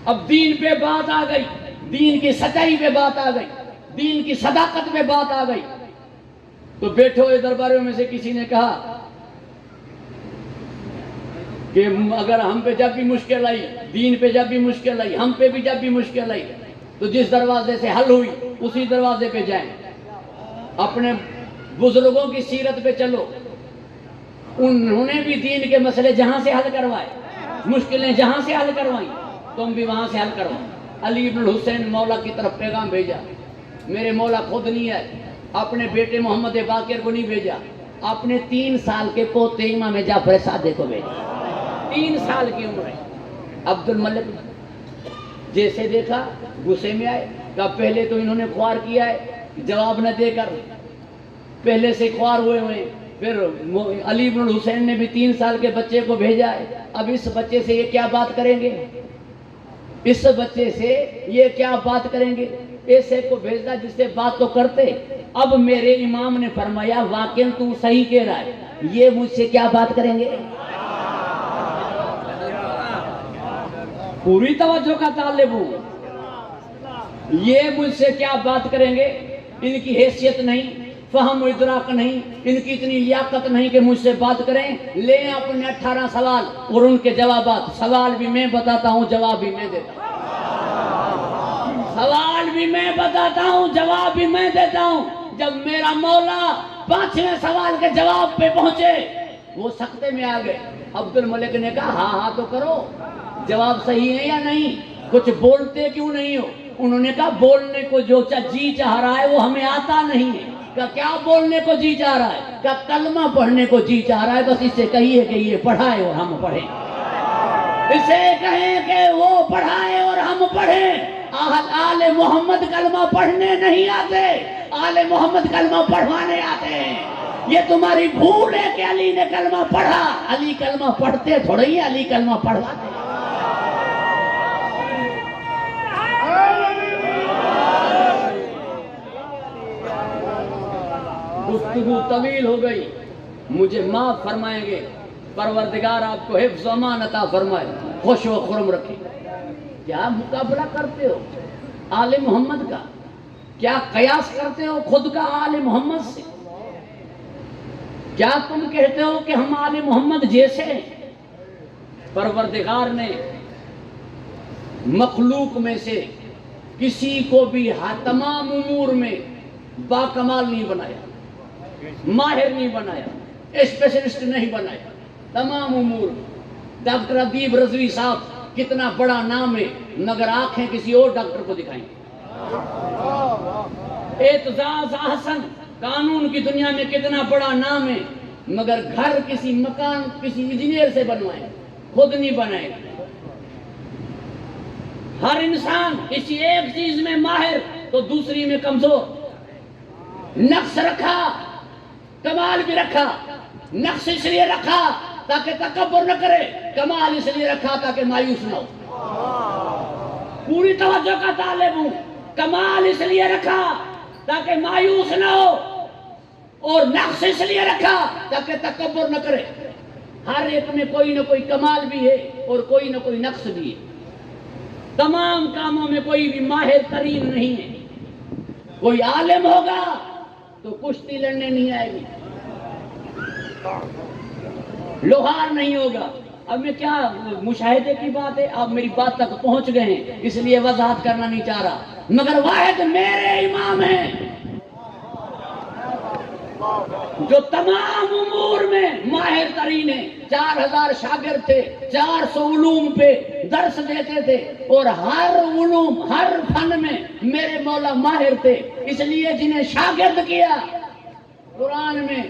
اب دین پہ بات آ گئی، دین کی سچائی پہ بات آ گئی، دین کی صداقت پہ بات آ گئی، تو بیٹھے ہوئے درباریوں میں سے کسی نے کہا کہ اگر ہم پہ جب بھی مشکل آئی، دین پہ جب بھی مشکل آئی، ہم پہ بھی جب بھی مشکل آئی، تو جس دروازے سے حل ہوئی اسی دروازے پہ جائیں، اپنے بزرگوں کی سیرت پہ چلو، انہوں نے بھی دین کے مسئلے جہاں سے حل کروائے، مشکلیں جہاں سے حل کروائیں، تم بھی وہاں سے حل کرواؤ۔ علی ابن الحسین مولا کی طرف پیغام بھیجا، میرے مولا خود نہیں ہے، اپنے بیٹے محمد باقر کو نہیں بھیجا، اپنے 3 سال کے پوتے امام جعفر صادق کو بھیجا، 3 سال کی عمر ہے۔ عبد الملک جیسے دیکھا غصے میں آئے، کہا پہلے تو انہوں نے خوار کیا ہے جواب نہ دے کر، پہلے سے خوار ہوئے، پھر علی بن الحسین نے بھی 3 سال کے بچے کو بھیجا ہے، اب اس بچے سے یہ کیا بات کریں گے، اس بچے سے یہ کیا بات کریں گے؟ ایسے کو بھیجا جس سے بات تو کرتے. اب میرے امام نے فرمایا واقعی تو صحیح کہہ رہا ہے, یہ مجھ سے کیا بات کریں گے؟ پوری توجہ کا طالب ہوں. یہ مجھ سے کیا بات کریں گے؟ ان کی حیثیت نہیں, فہم و ادراک نہیں, ان کی اتنی لیاقت نہیں کہ مجھ سے بات کریں. لیں اپنے 18 سوال اور ان کے جوابات. سوال بھی میں بتاتا ہوں, جواب بھی میں دیتا ہوں. سوال بھی میں بتاتا ہوں, جواب بھی میں دیتا ہوں. جب میرا مولا 5ویں سوال کے جواب پہ پہنچے, وہ سختے میں آ گئے. عبد الملک نے کہا ہاں ہاں تو کرو, جواب صحیح ہے یا نہیں؟ کچھ بولتے کیوں نہیں ہو؟ انہوں نے کہا بولنے کو جو جی چاہ رہا ہے وہ ہمیں آتا نہیں ہے. کہ کیا بولنے کو جی چاہ رہا ہے؟ کہ کلمہ پڑھنے کو جی چاہ رہا ہے, بس اس سے کہیے کہ یہ پڑھائے اور ہم پڑھیں. اسے کہیں کہ وہ پڑھائے اور ہم پڑھیں. آل محمد کلمہ پڑھنے نہیں آتے, آل محمد کلمہ پڑھوانے آتے ہیں. یہ تمہاری بھول ہے کہ علی نے کلمہ پڑھا. علی کلمہ پڑھتے تھوڑے ہی, علی کلمہ پڑھواتے. گفتگو طویل ہو گئی, مجھے معاف فرمائیں گے. پروردگار آپ کو حفظ و امان عطا فرمائے, خوش و خرم رکھے. کیا مقابلہ کرتے ہو آل محمد کا؟ کیا قیاس کرتے ہو خود کا آل محمد سے؟ کیا تم کہتے ہو کہ ہم آل محمد جیسے ہیں؟ پروردگار نے مخلوق میں سے کسی کو بھی تمام امور میں باکمال نہیں بنایا, ماہر نہیں بنایا, اسپیشلسٹ نہیں بنایا. تمام امور. ڈاکٹر ادیب رضوی صاحب کتنا بڑا نام ہے, مگر آنکھیں کسی اور ڈاکٹر کو دکھائیں. اعتزاز احسن قانون کی دنیا میں کتنا بڑا نام ہے, مگر گھر کسی مکان کسی انجینئر سے بنوائے, خود نہیں بنائے. ہر انسان کسی ایک چیز میں ماہر تو دوسری میں کمزور. نقص رکھا, کمال بھی رکھا. نقص اس لیے رکھا تاکہ تکبر نہ کرے, کمال اس لیے رکھا تاکہ مایوس نہ ہو. پوری توجہ کا طالب ہوں. کمال اس لیے رکھا تاکہ مایوس نہ ہو, اور نقص اس لیے رکھا تاکہ تکبر نہ کرے. ہر ایک میں کوئی نہ کوئی کمال بھی ہے اور کوئی نہ کوئی نقص بھی ہے. تمام کاموں میں کوئی بھی ماہر ترین نہیں ہے. کوئی عالم ہوگا تو کشتی لڑنے نہیں آئے گی, لوہار نہیں ہوگا. اب میں کیا مشاہدے کی بات ہے, آپ میری بات تک پہنچ گئے ہیں اس لیے وضاحت کرنا نہیں چاہ رہا. مگر واحد میرے امام ہیں جو تمام امور میں ماہر ترین ہیں. 4000 شاگرد تھے, 400 علوم پہ درس دیتے تھے, اور ہر علوم ہر فن میں میرے مولا ماہر تھے. اس لیے جنہیں شاگرد کیا, قرآن میں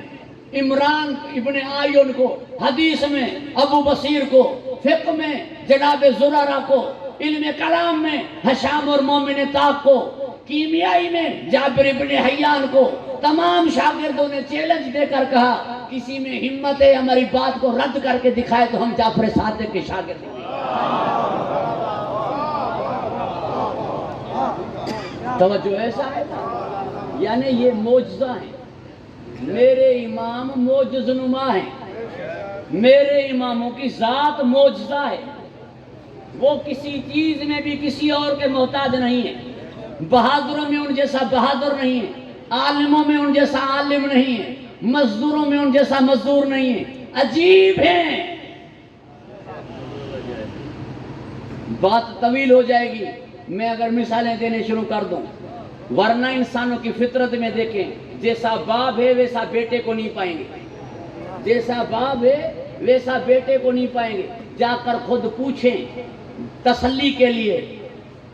عمران ابن آیون کو, حدیث میں ابو بصیر کو, فقہ میں جناب زرارہ کو, علم کلام میں ہشام اور مومن طاق کو, کیمیائی میں جابر ابن حیان کو, تمام شاگردوں نے چیلنج دے کر کہا کسی میں ہمت ہے ہماری بات کو رد کر کے دکھائے تو ہم جعفر صادق کے شاگرد ہیں. توجہ ایسا ہے, یعنی یہ معجزہ ہیں. میرے امام معجز نما ہیں, میرے اماموں کی ذات معجزہ ہے. وہ کسی چیز میں بھی کسی اور کے محتاج نہیں ہے. بہادروں میں ان جیسا بہادر نہیں ہے, عالموں میں ان جیسا عالم نہیں ہے, مزدوروں میں ان جیسا مزدور نہیں ہے. عجیب ہیں. بات طویل ہو جائے گی میں اگر مثالیں دینے شروع کر دوں, ورنہ انسانوں کی فطرت میں دیکھیں, جیسا باپ ہے ویسا بیٹے کو نہیں پائیں گے. جیسا باپ ہے ویسا بیٹے کو نہیں پائیں گے. جا کر خود پوچھیں تسلی کے لیے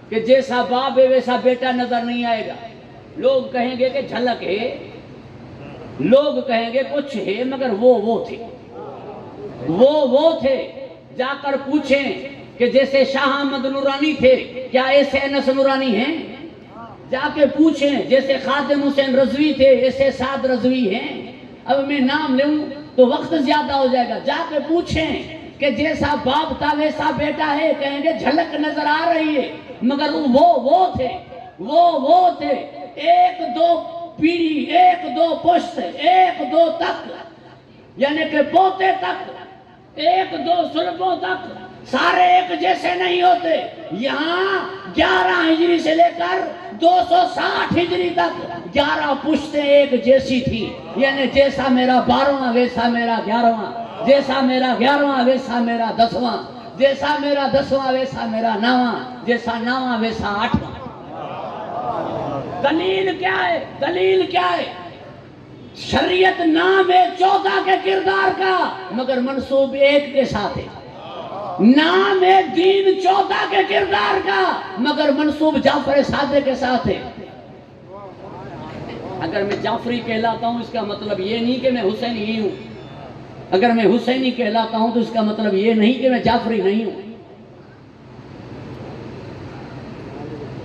کہ جیسا باپ ہے ویسا بیٹا نظر نہیں آئے گا. لوگ کہیں گے کہ جھلک ہے, لوگ کہیں گے کچھ ہے, مگر وہ تھے, وہ تھے. جا کر پوچھیں کہ جیسے شاہ احمد نورانی تھے کیا ایسے انس نورانی ہیں؟ جا کے پوچھیں جیسے خادم حسین رضوی تھے ایسے سعد رضوی ہیں؟ اب میں نام لوں تو وقت زیادہ ہو جائے گا. جا کے پوچھیں کہ جیسا باپ تھا ویسا بیٹا ہے, کہیں گے جھلک نظر آ رہی ہے, مگر وہ تھے. وہ تھے ایک دو پیڑھی، ایک دو پشت، ایک دو تک، یعنی کہ پوتے تک، ایک دو سلبوں تک سارے ایک جیسے نہیں ہوتے۔ یہاں 11 ہجری سے لے کر 260 ہجری تک 11 پشتیں ایک جیسی تھی، یعنی جیسا میرا 12واں ویسا میرا 11واں، جیسا میرا 11واں ویسا میرا 10واں، جیسا میرا 10واں ویسا میرا 9واں، جیسا 9واں ویسا 8واں۔ دلیل کیا ہے؟ دلیل کیا ہے؟ شریعت نام ہے 14 کے کردار کا مگر منسوب ایک کے ساتھ ہے، نام ہے دین 14 کے کردار کا مگر منسوب جعفر صادق کے ساتھ ہے۔ اگر میں جعفری کہلاتا ہوں اس کا مطلب یہ نہیں کہ میں حسینی ہی ہوں، اگر میں حسینی کہلاتا ہوں تو اس کا مطلب یہ نہیں کہ میں جعفری نہیں ہوں،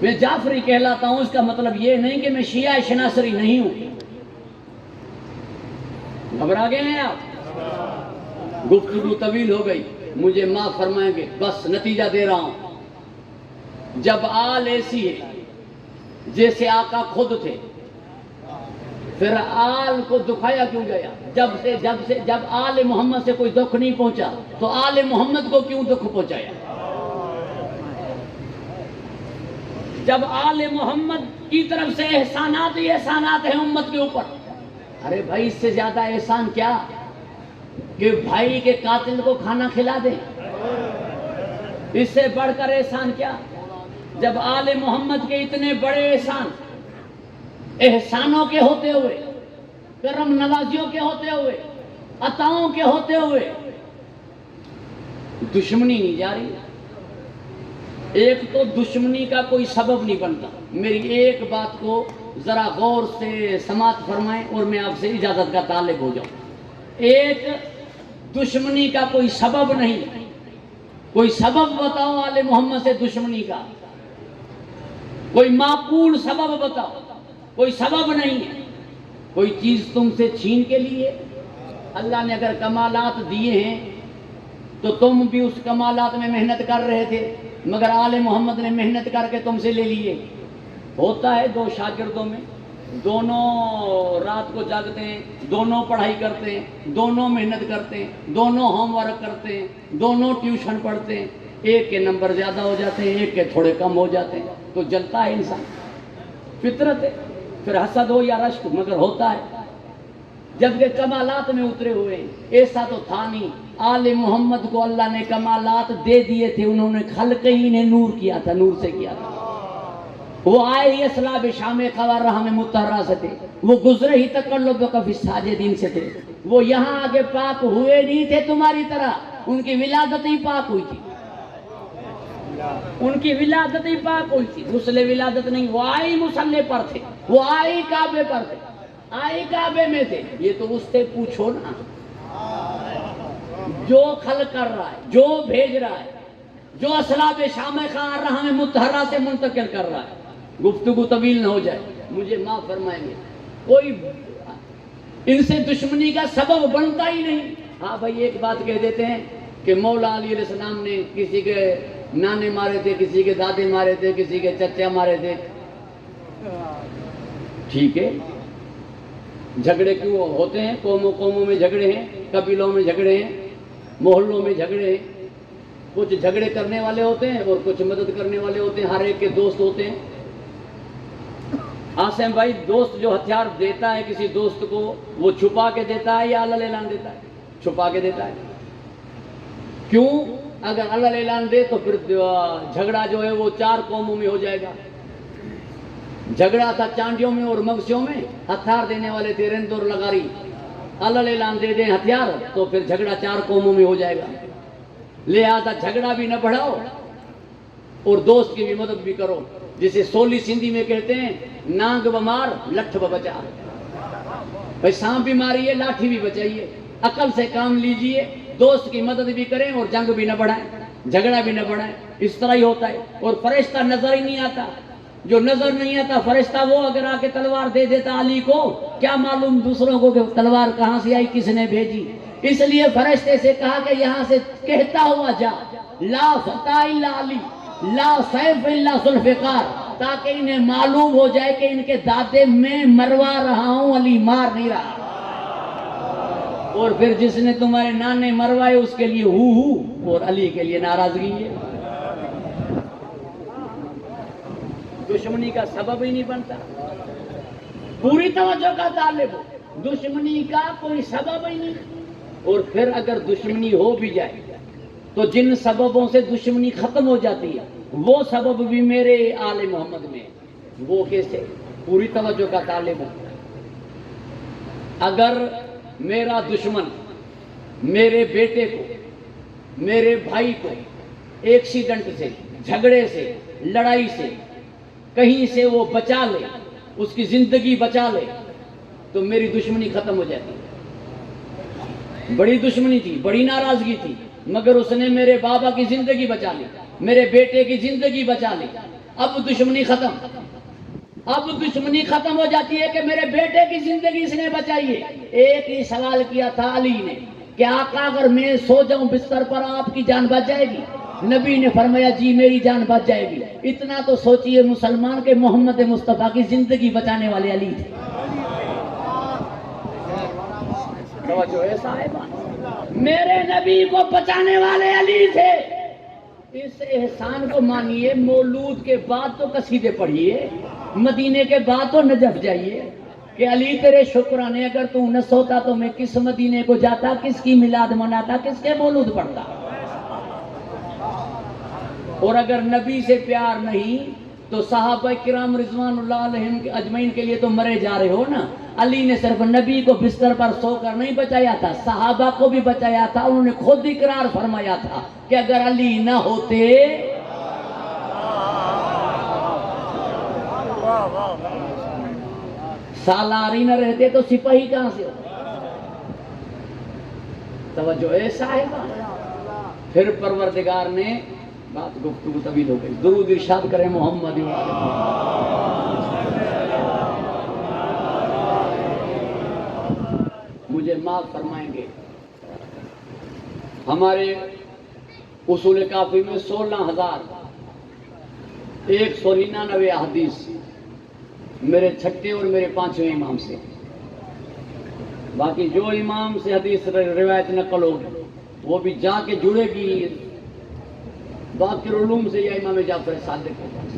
میں جعفری کہلاتا ہوں اس کا مطلب یہ نہیں کہ میں شیعہ شناصری نہیں ہوں۔ گھبرا گئے ہیں آپ؟ گفتگو طویل ہو گئی، مجھے معاف فرمائیں گے، بس نتیجہ دے رہا ہوں۔ جب آل ایسی ہے جیسے آقا خود تھے، پھر آل کو دکھایا کیوں گیا؟ جب آل محمد سے کوئی دکھ نہیں پہنچا تو آل محمد کو کیوں دکھ پہنچایا؟ جب آل محمد کی طرف سے احسانات ہی احسانات ہیں امت کے اوپر، ارے بھائی اس سے زیادہ احسان کیا کہ بھائی کے قاتل کو کھانا کھلا دیں؟ اس سے بڑھ کر احسان کیا؟ جب آل محمد کے اتنے بڑے احسان، احسانوں کے ہوتے ہوئے، کرم نوازیوں کے ہوتے ہوئے، عطاؤں کے ہوتے ہوئے دشمنی نہیں جاری۔ ایک تو دشمنی کا کوئی سبب نہیں بنتا، میری ایک بات کو ذرا غور سے سماعت فرمائیں اور میں آپ سے اجازت کا طالب ہو جاؤں۔ ایک دشمنی کا کوئی سبب نہیں، کوئی سبب بتاؤ آل محمد سے دشمنی کا، کوئی معقول سبب بتاؤ، کوئی سبب نہیں ہے۔ کوئی چیز تم سے چھین کے لیے، اللہ نے اگر کمالات دیے ہیں تو تم بھی اس کمالات میں محنت کر رہے تھے، مگر آل محمد نے محنت کر کے تم سے لے لیے۔ ہوتا ہے دو شاگردوں میں، دونوں رات کو جاگتے ہیں، دونوں پڑھائی کرتے ہیں، دونوں محنت کرتے ہیں، دونوں ہوم ورک کرتے ہیں، دونوں ٹیوشن پڑھتے ہیں، ایک کے نمبر زیادہ ہو جاتے ہیں، ایک کے تھوڑے کم ہو جاتے ہیں، تو جلتا ہے انسان، فطرت ہے، پھر حسد ہو یا رشک مگر ہوتا ہے۔ جبکہ کمالات میں اترے ہوئے ہیں، ایسا تو تھا نہیں۔ آل محمد کو اللہ نے کمالات دے دیے تھے، انہوں نے خلق ہی نے نور کیا تھا، نور سے کیا تھا۔ وہ آئے ہی اسلاب شام خوارہ میں متحرہ سے تھے، وہ گزرے ہی تقلب کفی ساجدین سے تھے، وہ یہاں آگے پاک ہوئے نہیں تھے تمہاری طرح، ان کی ولادت ہی پاک ہوئی تھی، ان کی ولادت ہی پاک ہوئی تھی، غسل ولادت نہیں، وہ آئی مصلی پر تھے، وہ آئی کعبے پر تھے، آئی کعبے میں تھے۔ یہ تو اس سے پوچھو نا جو خلق کر رہا ہے، جو بھیج رہا ہے، جو اسلاب شام خوارہ میں متحرہ سے منتقل کر رہا ہے۔ گفتگو طویل نہ ہو جائے، مجھے معاف فرمائیں گے، کوئی ان سے دشمنی کا سبب بنتا ہی نہیں۔ ہاں بھائی ایک بات کہہ دیتے ہیں کہ مولا علی علیہ السلام نے کسی کے نانے مارے تھے، کسی کے دادے مارے تھے، کسی کے چچا مارے تھے، ٹھیک ہے، جھگڑے کیوں ہوتے ہیں؟ قوموں میں جھگڑے ہیں، قبیلوں میں جھگڑے ہیں، محلوں میں جھگڑے ہیں، کچھ جھگڑے کرنے والے ہوتے ہیں اور کچھ مدد کرنے والے ہوتے ہیں، ہر ایک کے دوست ہوتے ہیں۔ آسم بھائی دوست جو ہتھیار دیتا ہے کسی دوست کو، وہ چھپا کے دیتا ہے یا علل اعلان دیتا ہے؟ چھپا کے دیتا ہے۔ کیوں؟ اگر علل اعلان دے تو پھر جھگڑا جو ہے وہ 4 قوموں میں ہو جائے گا۔ جھگڑا تھا چانڈیوں میں اور مگسیوں میں، ہتھیار دینے والے تھے رند اور لغاری، علل اعلان دے دیں ہتھیار تو پھر جھگڑا 4 قوموں میں ہو جائے گا۔ لہذا جھگڑا بھی نہ بڑھاؤ اور دوست کی بھی مدد بھی کرو، جسے سولی سندھی میں کہتے ہیں نانگ بمار لٹھ بچا، بھائی سانپ بھی ماریے لاٹھی بھی بچائیے، عقل سے کام لیجئے، دوست کی مدد بھی کریں اور جنگ بھی نہ بڑھائیں، جھگڑا بھی نہ بڑھائیں، اس طرح ہی ہوتا ہے۔ اور فرشتہ نظر ہی نہیں آتا، جو نظر نہیں آتا فرشتہ وہ اگر آ کے تلوار دے دیتا علی کو، کیا معلوم دوسروں کو کہ تلوار کہاں سے آئی، کس نے بھیجی۔ اس لیے فرشتے سے کہا کہ یہاں سے کہتا ہوا جا، لا فتح الا علی، لا سیف الا ذوالفقار، تاکہ انہیں معلوم ہو جائے کہ ان کے دادے میں مروا رہا ہوں، علی مار نہیں رہا۔ اور پھر جس نے تمہارے نانے مروائے اس کے لیے ہو اور علی کے لیے ناراضگی ہے۔ دشمنی کا سبب ہی نہیں بنتا، پوری توجہ کا طالب ہو، دشمنی کا کوئی سبب ہی نہیں۔ اور پھر اگر دشمنی ہو بھی جائے تو جن سببوں سے دشمنی ختم ہو جاتی ہے وہ سبب بھی میرے آل محمد میں ہے۔ وہ کیسے؟ پوری توجہ کا طالب ہو۔ اگر میرا دشمن میرے بیٹے کو، میرے بھائی کو ایکسیڈنٹ سے، جھگڑے سے، لڑائی سے کہیں سے وہ بچا لے، اس کی زندگی بچا لے، تو میری دشمنی ختم ہو جاتی ہے۔ بڑی دشمنی تھی، بڑی ناراضگی تھی، مگر اس نے میرے بابا کی زندگی بچا لی، میرے بیٹے کی زندگی بچا لی، اب دشمنی ختم۔ اب دشمنی ختم ہو جاتی ہے کہ میرے بیٹے کی زندگی اس نے بچائی ہے۔ ایک ہی سوال کیا تھا علی نے کہ آقا اگر میں سو جاؤں بستر پر آپ کی جان بچ جائے گی؟ نبی نے فرمایا جی میری جان بچ جائے گی۔ اتنا تو سوچئے مسلمان کے محمد مصطفیٰ کی زندگی بچانے والے علی تھے۔ توجہ ہے صاحبان، میرے نبی کو بچانے والے علی تھے۔ اس احسان کو مانیے، مولود کے بعد تو قصیدے پڑھیے، مدینے کے بعد تو نجف جائیے کہ علی تیرے شکرانے، اگر تو نہ سوتا تو میں کس مدینے کو جاتا، کس کی میلاد مناتا، کس کے مولود پڑھتا۔ اور اگر نبی سے پیار نہیں تو صحابہ کرام رضوان اللہ علیہم اجمعین کے لیے تو مرے جا رہے ہو نا۔ علی نے صرف نبی کو بستر پر سو کر نہیں بچایا تھا، صحابہ کو بھی بچایا تھا۔ انہوں نے خود اقرار فرمایا تھا کہ اگر علی نہ ہوتے سالار ہی نہ رہتے تو سپاہی کہاں سے ہوتے۔ توجہ ہے صاحبہ۔ پھر پروردگار نے بات، گفتگو طویل ہو گئی، درود ارشاد کریں محمد و آل محمد۔ مجھے معاف فرمائیں گے، ہمارے اصول کافی میں 16,199 احادیث میرے چھٹے اور میرے پانچویں امام سے، باقی جو امام سے حدیث روایت نقل ہوگی وہ بھی جا کے جڑے گی باقر علوم سے یا امام جعفر صادق کے پاس۔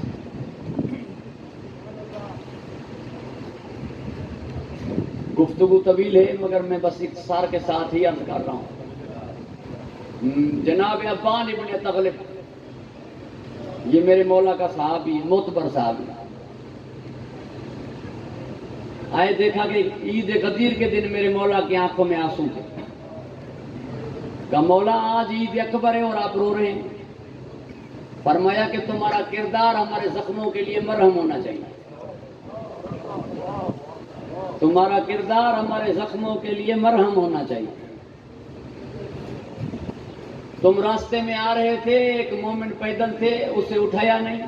گفتگو طویل ہے مگر میں بس اختصار کے ساتھ ہی عرض کر رہا ہوں۔ جناب عبان ابن تغلب، یہ میرے مولا کا صحابی، معتبر صحابی، آئے دیکھا کہ عید غدیر کے دن میرے مولا کی آنکھوں میں آنسو تھے۔ کہا مولا آج عید اکبر ہے اور آپ رو رہے ہیں۔ فرمایا کہ تمہارا کردار ہمارے زخموں کے لیے مرہم ہونا چاہیے، تمہارا کردار ہمارے زخموں کے لیے مرہم ہونا چاہیے۔ تم راستے میں آ رہے تھے، ایک مومن پیدل تھے، اسے اٹھایا نہیں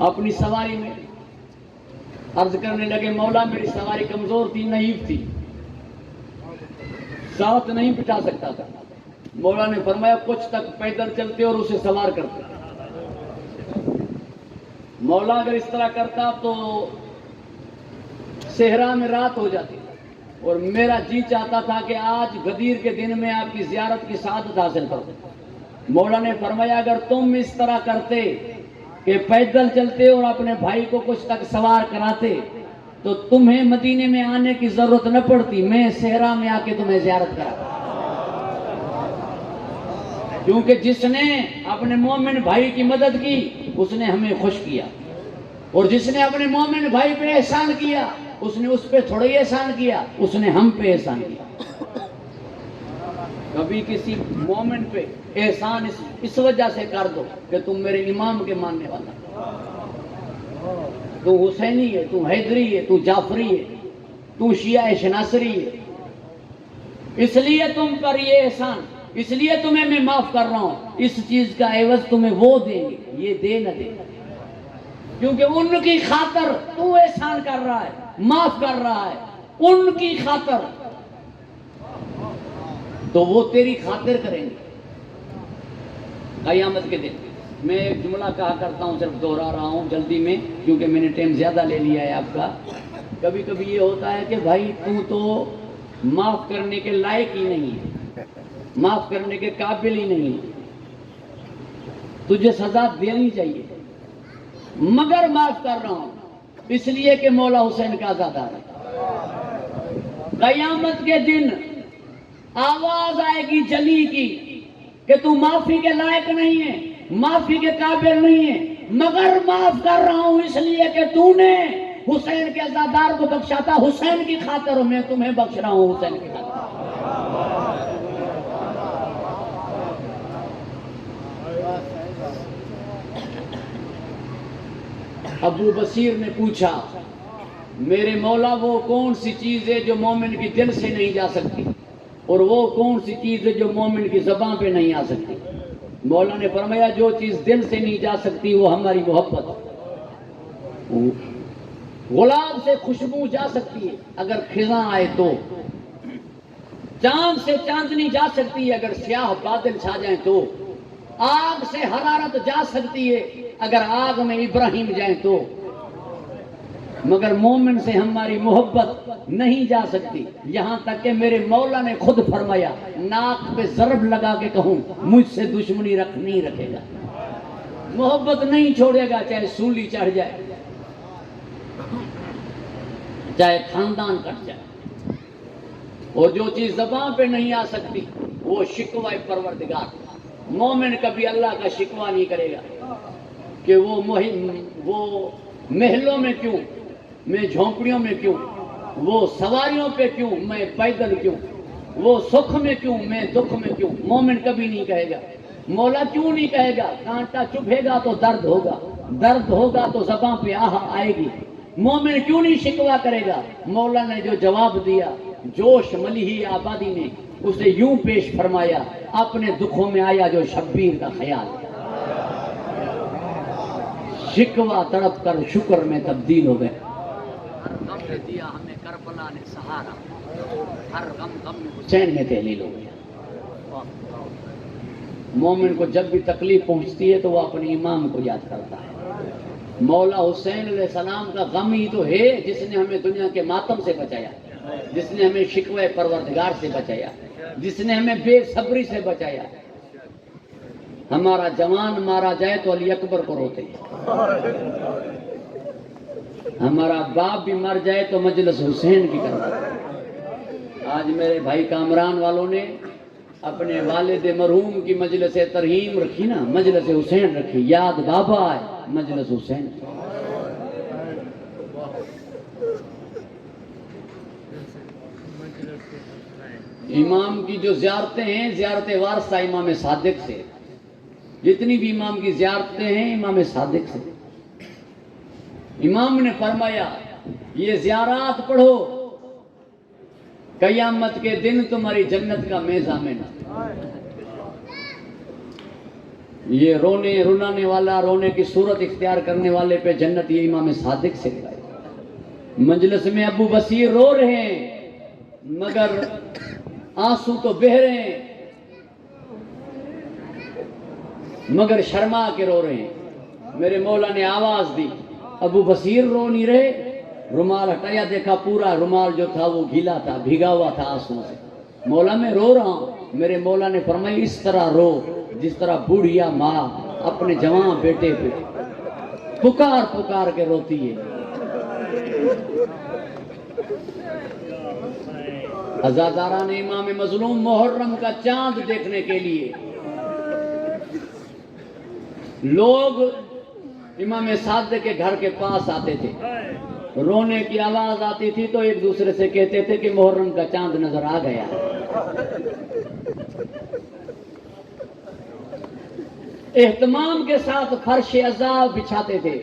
اپنی سواری میں۔ عرض کرنے لگے مولا میری سواری کمزور تھی، نحیف تھی، ساتھ نہیں بٹھا سکتا تھا۔ مولا نے فرمایا کچھ تک پیدل چلتے اور اسے سوار کرتے۔ مولا اگر اس طرح کرتا تو صحرا میں رات ہو جاتی، اور میرا جی چاہتا تھا کہ آج غدیر کے دن میں آپ کی زیارت کی سعادت حاصل کروں۔ مولا نے فرمایا اگر تم اس طرح کرتے کہ پیدل چلتے اور اپنے بھائی کو کچھ تک سوار کراتے تو تمہیں مدینے میں آنے کی ضرورت نہ پڑتی، میں صحرا میں آ کے تمہیں زیارت کراتا۔ کیونکہ جس نے اپنے مومن بھائی کی مدد کی اس نے ہمیں خوش کیا، اور جس نے اپنے مومن بھائی پہ احسان کیا اس نے اس پہ تھوڑا ہی احسان کیا، اس نے ہم پہ احسان کیا۔ کبھی کسی مومن پہ احسان اس وجہ سے کر دو کہ تم میرے امام کے ماننے والا، تو حسینی ہے، تو حیدری ہے، تو جعفری ہے، تو شیعہ شناصری ہے، اس لیے تم پر یہ احسان، اس لیے تمہیں میں معاف کر رہا ہوں، اس چیز کا عوض تمہیں وہ دیں گے، یہ دے نہ دے، کیونکہ ان کی خاطر تو احسان کر رہا ہے، معاف کر رہا ہے، ان کی خاطر تو وہ تیری خاطر کریں گے قیامت کے دن۔ میں ایک جملہ کہا کرتا ہوں، صرف دوہرا رہا ہوں جلدی میں کیونکہ میں نے ٹائم زیادہ لے لیا ہے آپ کا. کبھی کبھی یہ ہوتا ہے کہ بھائی تو معاف کرنے کے لائق ہی نہیں ہے، معاف کرنے کے قابل ہی نہیں ہے، تجھے سزا دینی چاہیے، مگر معاف کر رہا ہوں اس لیے کہ مولا حسین کا آزادہ ہے. قیامت کے دن آواز آئے گی جلی کی کہ تو معافی کے لائق نہیں ہے، معافی کے قابل نہیں ہے، مگر معاف کر رہا ہوں اس لیے کہ تو نے حسین کے عزادار کو بخشا تھا. حسین کی خاطر میں تمہیں بخش رہا ہوں، حسین کی خاطر. ابو بصیر نے پوچھا میرے مولا وہ کون سی چیز ہے جو مومن کی دل سے نہیں جا سکتی، اور وہ کون سی چیز ہے جو مومن کی زبان پہ نہیں آ سکتی؟ مولا نے فرمایا جو چیز دل سے نہیں جا سکتی وہ ہماری محبت. گلاب سے خوشبو جا سکتی ہے اگر خزاں آئے تو، چاند سے چاندنی جا سکتی ہے اگر سیاہ بادل چھا جائیں تو، آگ سے حرارت جا سکتی ہے اگر آگ میں ابراہیم جائیں تو، مگر مومن سے ہماری محبت نہیں جا سکتی. یہاں تک کہ میرے مولا نے خود فرمایا ناک پہ ضرب لگا کے کہوں مجھ سے دشمنی نہیں رکھے گا، محبت نہیں چھوڑے گا، چاہے سولی چڑھ جائے، چاہے خاندان کٹ جائے. اور جو چیز زبان پہ نہیں آ سکتی وہ شکوہ پروردگار. مومن کبھی اللہ کا شکوہ نہیں کرے گا کہ وہ محلوں میں کیوں، میں جھونپڑیوں میں کیوں، وہ سواریوں پہ کیوں، میں پیدل کیوں، وہ سکھ میں کیوں، میں دکھ میں کیوں. مومن کبھی نہیں کہے گا. مولا کیوں نہیں کہے گا؟ کانٹا چبھے گا تو درد ہوگا، درد ہوگا تو زباں پہ آئے گی. مومن کیوں نہیں شکوہ کرے گا؟ مولا نے جو جواب دیا جوش ملیحی آبادی نے اسے یوں پیش فرمایا اپنے دکھوں میں آیا جو شبیر کا خیال. شکوہ تڑپ کر شکر میں تبدیل ہو گئے. ہر غم نے دیا ہمیں کربلا نے سہارا، ہر غم میں حسین میں تحلیل ہو گیا. مومن کو جب بھی تکلیف پہنچتی ہے تو وہ اپنے امام کو یاد کرتا ہے. مولا حسین علیہ السلام کا غم ہی تو ہے جس نے ہمیں دنیا کے ماتم سے بچایا، جس نے ہمیں شکوہ پروردگار سے بچایا، جس نے ہمیں بے صبری سے بچایا. ہمارا جوان مارا جائے تو علی اکبر کو روتے ہیں، ہمارا باپ بھی مر جائے تو مجلس حسین کی کرتا ہے. آج میرے بھائی کامران والوں نے اپنے والد مرحوم کی مجلس ترحیم رکھی نا، مجلس حسین رکھی. یاد بابا ہے، مجلس حسین. امام کی جو زیارتیں ہیں زیارت وارثہ امام صادق سے، جتنی بھی امام کی زیارتیں ہیں امام صادق سے. امام نے فرمایا یہ زیارات پڑھو قیامت کے دن تمہاری جنت کا میں ضامن. یہ رونے رلانے والا، رونے کی صورت اختیار کرنے والے پہ جنت یہ امام صادق سے لگائی. مجلس میں ابو بصیر رو رہے ہیں مگر آنسو تو بہہ رہے ہیں مگر شرما کے رو رہے ہیں. میرے مولا نے آواز دی ابو بصیر رو نہیں رہے. رومال ہٹایا، دیکھا پورا رومال جو تھا وہ گیلا تھا، بھیگا ہوا تھا آنسو سے. مولا میں رو رہا ہوں. میرے مولا نے فرمایا اس طرح رو جس طرح بوڑھیا ماں اپنے جوان بیٹے پہ پکار پکار کے روتی ہے. عزاداران امام مظلوم محرم کا چاند دیکھنے کے لیے لوگ امام صادق کے گھر کے پاس آتے تھے. رونے کی آواز آتی تھی تو ایک دوسرے سے کہتے تھے کہ محرم کا چاند نظر آ گیا. اہتمام کے ساتھ فرش عذاب بچھاتے تھے.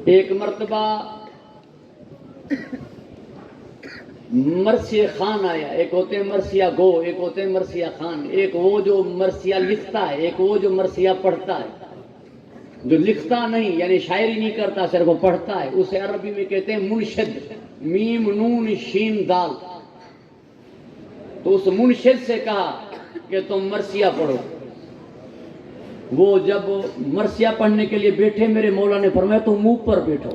ایک مرتبہ مرثیہ خان آیا. ایک ہوتے ہیں مرثیہ گو، ایک ہوتے ہیں مرثیہ خان. ایک وہ جو مرثیہ لکھتا ہے، ایک وہ جو مرثیہ پڑھتا ہے. جو لکھتا نہیں یعنی شاعری نہیں کرتا، صرف وہ پڑھتا ہے، اسے عربی میں کہتے ہیں منشد. میم نون شین دال. تو اس منشد سے کہا کہ تم مرثیہ پڑھو. وہ جب مرثیہ پڑھنے کے لیے بیٹھے میرے مولا نے فرمایا تم اوپر بیٹھو،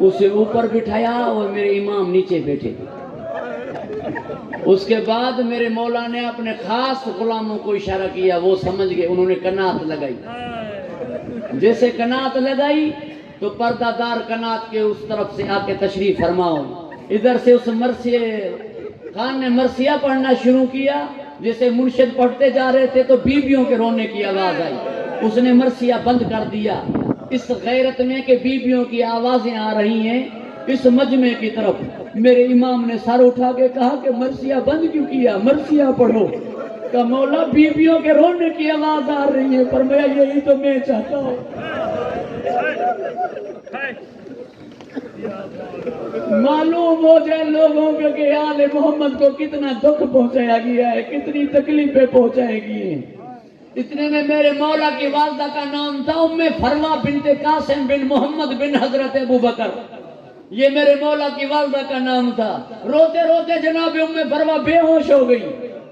اسے اوپر بٹھایا اور میرے امام نیچے بیٹھے۔ اس کے بعد میرے مولا نے اپنے خاص غلاموں کو اشارہ کیا، وہ سمجھ گئے، انہوں نے قناعت لگائی۔ جیسے قناعت لگائی تو پردہ دار قناعت کے اس طرف سے آ کے تشریف فرماؤ۔ ادھر سے اس مرثیے خان نے مرثیہ پڑھنا شروع کیا، جیسے منشد پڑھتے جا رہے تھے تو بیویوں کے رونے کی آواز آئی، اس نے مرثیہ بند کر دیا، اس غیرت میں کہ بیویوں کی آوازیں آ رہی ہیں اس مجمع کی طرف۔ میرے امام نے سر اٹھا کے کہا کہ مرثیہ بند کیوں کیا، مرثیہ پڑھو۔ کہ مولا بیویوں کے رونے کی آواز آ رہی ہے، فرمایا یہی تو میں چاہتا ہوں۔ معلوم ہو جائے لوگوں کو کہ آل محمد کو کتنا دکھ پہنچایا گیا ہے، کتنی تکلیفیں پہنچائی گئی ہیں۔ اتنے میں میرے مولا کی والدہ کا نام تھا ام فروا بنت قاسم بن محمد بن حضرت ابو بکر، یہ میرے مولا کی والدہ کا نام تھا۔ روتے روتے جناب ام فروا بے ہوش ہو گئی۔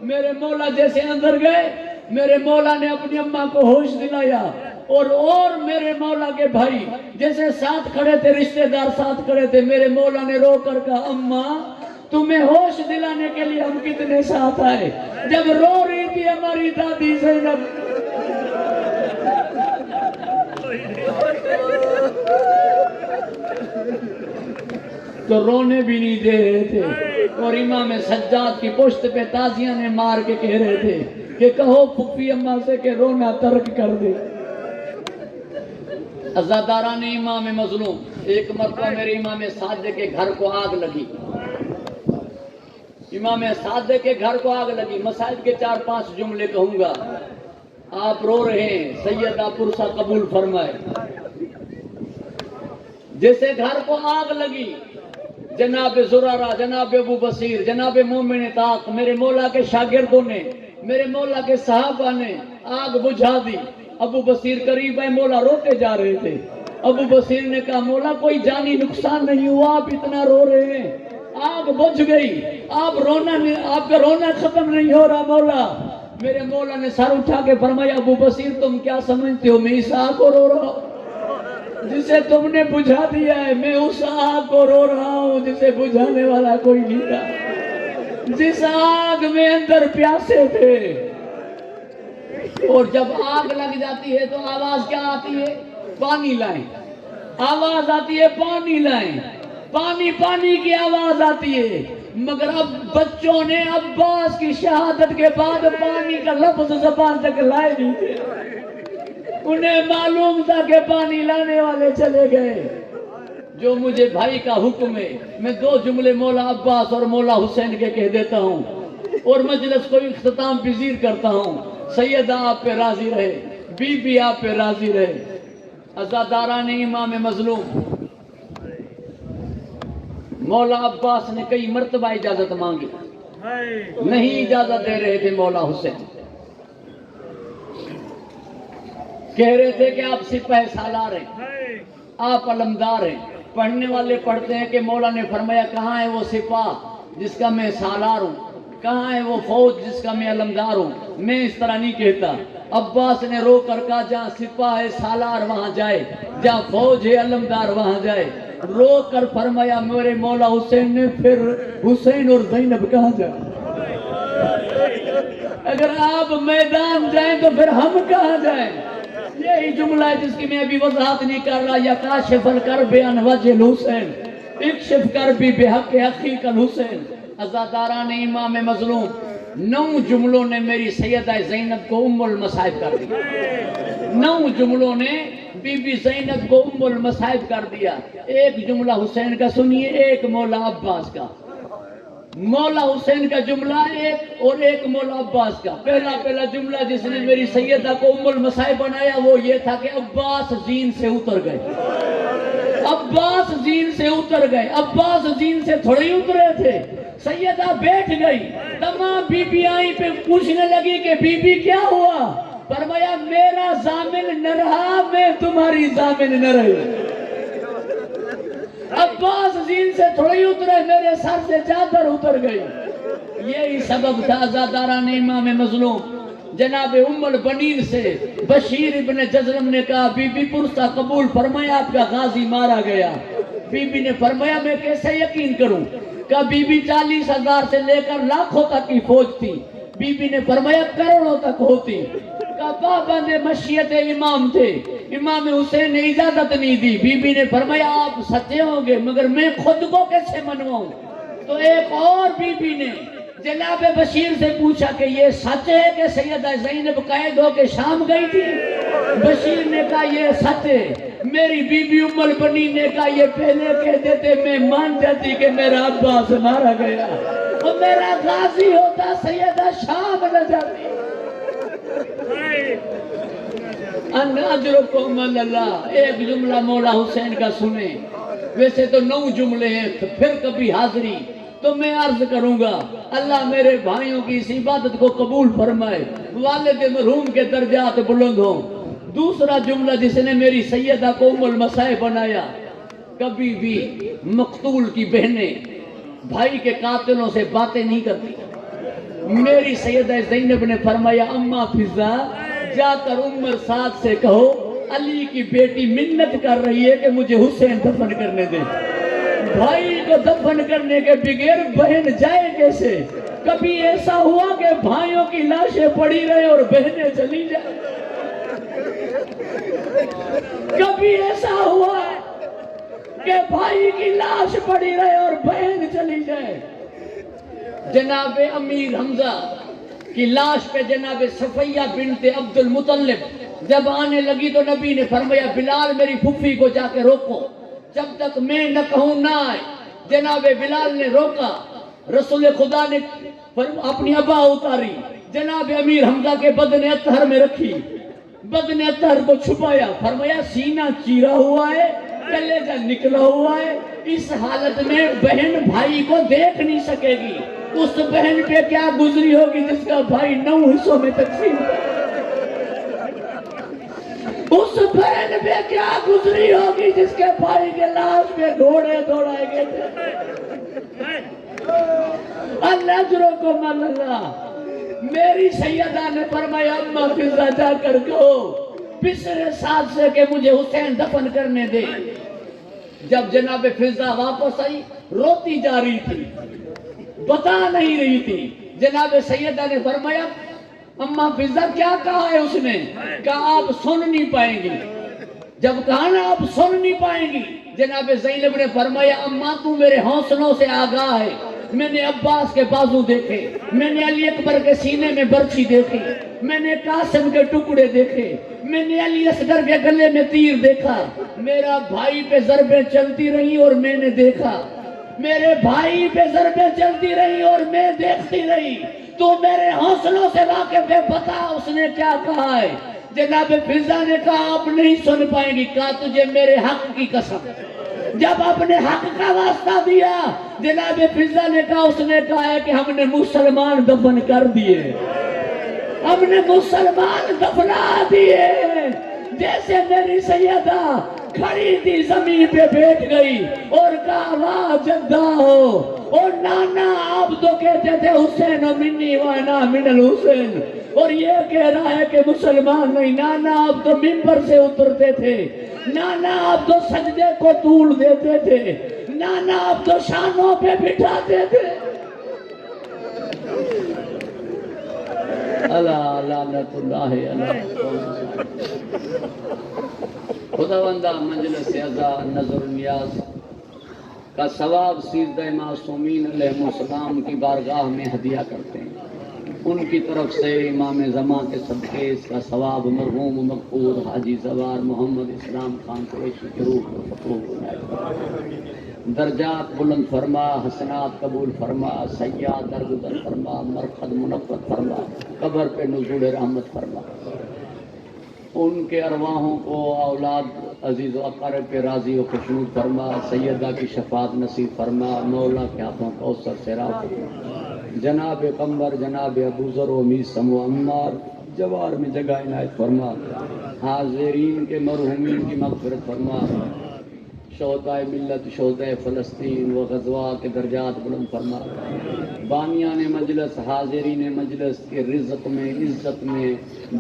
میرے مولا جیسے اندر گئے، میرے مولا نے اپنی اماں کو ہوش دلایا، اور میرے مولا کے بھائی جیسے ساتھ کھڑے تھے، رشتہ دار ساتھ کھڑے تھے، میرے مولا نے رو کر کہا اماں تمہیں ہوش دلانے کے لیے ہم کتنے ساتھ آئے۔ جب رو رہی تھی ہماری دادی زینب، تو رونے بھی نہیں دے رہے تھے، اور امام سجاد کی پشت پہ تازیاں نے مار کے کہہ رہے تھے کہ کہو پھپھی اماں سے کہ رونا ترک کر دے۔ عزاداران امام مظلوم، ایک مرتبہ میرے امام صادق کے گھر کو آگ لگی، امام صادق کے گھر کو آگ لگی۔ مسائل کے 4-5 جملے کہوں گا، آپ رو رہے ہیں، سیدہ پرسہ قبول فرمائے۔ جیسے گھر کو آگ لگی، جناب زرارہ، جناب ابو بصیر، جناب مومن طاق، میرے مولا کے شاگردوں نے، میرے مولا کے صحابہ نے آگ بجھا دی۔ ابو بصیر قریب ہے، مولا روتے جا رہے تھے۔ ابو بصیر نے کہا مولا کوئی جانی نقصان نہیں ہوا، آپ اتنا رو رہے ہیں، آگ بجھ گئی، آپ کا رونا ختم نہیں ہو رہا مولا۔ میرے مولا نے سر اٹھا کے فرمایا ابو بصیر تم کیا سمجھتے ہو، میں اس آگ کو رو رہا ہوں جسے تم نے بجھا دیا ہے، میں اس آگ کو رو رہا ہوں جسے بجھانے والا کوئی نہیں تھا، جس آگ میں اندر پیاسے تھے۔ اور جب آگ لگ جاتی ہے تو آواز کیا آتی ہے، پانی لائیں، آواز آتی ہے پانی لائیں، پانی پانی کی آواز آتی ہے۔ مگر اب بچوں نے عباس کی شہادت کے بعد پانی کا لفظ زبان تک لائے نہیں تھے، انہیں معلوم تھا کہ پانی لانے والے چلے گئے۔ جو مجھے بھائی کا حکم ہے، میں 2 جملے مولا عباس اور مولا حسین کے کہہ دیتا ہوں اور مجلس کو اختتام پذیر کرتا ہوں۔ سیدہ آپ پہ راضی رہے، بی بی آپ پہ راضی رہے۔ عزاداران امام مظلوم، مولا عباس نے کئی مرتبہ اجازت مانگی، نہیں اجازت دے رہے تھے مولا حسین، کہہ رہے تھے کہ آپ سپہ سالار ہیں، آپ علمدار ہیں۔ پڑھنے والے پڑھتے ہیں کہ مولا نے فرمایا کہاں ہے وہ سپاہ جس کا میں سالار ہوں، کہاں ہے وہ فوج جس کا میں علمدار ہوں۔ میں اس طرح نہیں کہتا۔ عباس نے رو کر کہا جہاں سپاہ ہے سالار وہاں جائے، جہاں فوج ہے علمدار وہاں جائے۔ رو کر فرمایا میرے مولا حسین نے پھر حسین اور زینب کہاں جائے؟ اگر آپ میدان جائیں تو پھر ہم کہاں جائیں؟ یہی جملہ ہے جس کی میں ابھی وضاحت نہیں کر رہا۔ یا کاشف الکرب عن وجہ الحسین اکشف کربی بحق اخیک الحسین۔ عزاداران امام مظلوم، 9 جملوں نے میری سیدہ زینب کو ام المصائب کر دیا، 9 جملوں نے بی بی زینب کو ام المصائب کر دیا۔ ایک جملہ حسین کا سنیے، ایک مولا عباس کا۔ مولا حسین کا جملہ ایک اور ایک مولا عباس کا۔ پہلا جملہ جس نے میری سیدہ کو ام المصائب بنایا وہ یہ تھا کہ عباس زین سے اتر گئے، عباس زین سے اتر گئے۔ عباس زین سے تھوڑے اترے تھے، سیدہ بیٹھ گئی، تمام بی بی آئیں پہ پوچھنے لگی کہ بی بی کیا ہوا؟ فرمایا میرا ضامن نہ رہا، میں تمہاری ضامن نہ رہی۔ عباس زین سے تھوڑی اترے، میرے سر سے چادر اتر گئی۔ یہی سبب تھا عزاداران امام مظلوم، جناب ام البنین سے بشیر ابن جزلم نے کہا بی بی پرسہ قبول فرمایا آپ کا غازی مارا گیا. بی بی نے فرمایا میں کیسے یقین کروں؟ کہا بی بی 40,000 سے لے کر لاکھوں تک کی فوج تھی. بی بی نے فرمایا کروڑوں تک ہوتی. کہا پابند مشیت امام تھے، امام حسین نے اجازت نہیں دی. بی بی نے فرمایا آپ سچے ہوں گے مگر میں خود کو کیسے منواؤں؟ تو ایک اور بی بی نے جناب بشیر سے پوچھا کہ یہ سچ ہے کہ سیدہ زینب قید ہو کے شام گئی تھی؟ بشیر نے کہا یہ سچ ہے. میری بی بی ام البنین نے کہا یہ پہلے کہہ دیتے میں مان جاتی کہ میرا عباس مارا گیا، اور میرا غازی ہوتا سیدہ شام نہ جاتی. ان اجرکم اللہ. ایک جملہ مولا حسین کا سنیں، ویسے تو 9 جملے ہیں، پھر کبھی حاضری تو میں عرض کروں گا. اللہ میرے بھائیوں کی اس عبادت کو قبول فرمائے، والد مرحوم کے درجات بلند ہوں. دوسرا جملہ جس نے میری سیدہ کو ام المسائب بنایا، کبھی بھی مقتول کی بہنیں بھائی کے قاتلوں سے باتیں نہیں کرتی. میری سیدہ زینب نے فرمایا اما فضا جا کر عمر 7 سے کہو علی کی بیٹی منت کر رہی ہے کہ مجھے حسین دفن کرنے دے. بھائی کو دفن کرنے کے بغیر بہن جائے کیسے؟ کبھی ایسا ہوا کہ بھائیوں کی لاشیں پڑی رہے اور بہنیں چلی جائیں؟ کبھی ایسا ہوا کہ بھائی کی لاش پڑی رہے اور بہن چلی جائے؟ جناب امیر حمزہ کی لاش پہ جناب صفیہ بنت عبد المطلب جب آنے لگی تو نبی نے فرمایا بلال میری پھوپھی کو جا کے روکو، جب تک میں نہ کہوں نہ آئے. جناب بلال نے روکا، رسول خدا نے اپنی ابا اتاری، جناب امیر حمزہ کے بدن اطہر میں رکھی، بدن اطہر کو چھپایا، فرمایا سینہ چیرا ہوا ہے، کلیجہ نکلا ہوا ہے. اس حالت میں بہن بھائی کو دیکھ نہیں سکے گی. اس بہن پہ کیا گزری ہوگی جس کا بھائی 9 حصوں میں تقسیم؟ اس بہن پہ کیا گزری ہوگی جس کے بھائی کے لاش پہ گھوڑے دوڑائے گئے تھے؟ اللہ اجرکم اللہ. میری سیدہ نے فرمایا اما فضا جا کر کہو بسر سعد سے کہ مجھے حسین دفن کرنے دے. جب جناب فضا واپس آئی روتی جا رہی تھی، بتا نہیں رہی تھی. جناب سیدہ نے فرمایا اما فضا کیا کہا ہے؟ اس نے کہا آپ سن نہیں پائیں گی. جب کہا نا آپ سن نہیں پائیں گی، جناب زینب نے فرمایا اما تو میرے حوصلوں سے آگاہ ہے. میں نے عباس کے بازو دیکھے، میں نے علی اکبر کے سینے میں برچھی دیکھی، میں نے قاسم کے ٹکڑے دیکھے، میں نے علی اصغر کے گلے میں تیر دیکھا. میرا بھائی پہ ضربیں چلتی رہی اور میں نے دیکھا، میرے بھائی پہ ضربیں چلتی رہی اور میں دیکھتی رہی. تو میرے حوصلوں سے واقف ہے، بتا اس نے کیا کہا ہے؟ جناب فضا نے کہا آپ نہیں سن پائیں گی. کہا تجھے میرے حق کی قسم. جب اپنے حق کا واسطہ دیا جناب فضا نے کہا اس نے کہا ہے کہ ہم نے مسلمان دفن کر دیے، ہم نے مسلمان دفنا دیے. جیسے میری سیدہ کھڑی تھی زمین پہ بیٹھ گئی اور کہا واہ جدہ ہو. اور نانا آپ تو کہتے تھے حسین و منی وانا من الحسین، اور یہ کہہ رہا ہے کہ مسلمان نہیں. نانا آپ تو منبر سے اترتے تھے، نانا آپ تو سجدے کو طول دیتے تھے، نانا آپ تو شانوں پہ بٹھاتے تھے. اللہ لعنت اللہ علیہ. خداوندہ مجلس عزا نظر نیاز کا ثواب سیدہ معصومین علیہ السلام کی بارگاہ میں ہدیہ کرتے ہیں. ان کی طرف سے امام زمان کے صدقے اس کا ثواب مرحوم مغفور حاجی زوار محمد اسلام خان قریشی کی روح کو فقور درجات بلند فرما، حسنات قبول فرما، سیاد درگزر فرما، مرقد منور فرما، قبر پہ نزول رحمت فرما. ان کے ارواحوں کو اولاد عزیز و اقارب پہ راضی و خوشنود فرما. سیدہ کی شفاعت نصیب فرما. مولا کے ہاتھوں کوثر سے راہ فرما. جناب قمر، جناب ابو ذر و میثم و عمار جوار میں جگہ عنایت فرما. حاضرین کے مرحومین کی مغفرت فرما. شہدائے ملت شہدائے فلسطین و غزوہ کے درجات بلند فرما، بانیان مجلس حاضرین مجلس کے رزق میں عزت میں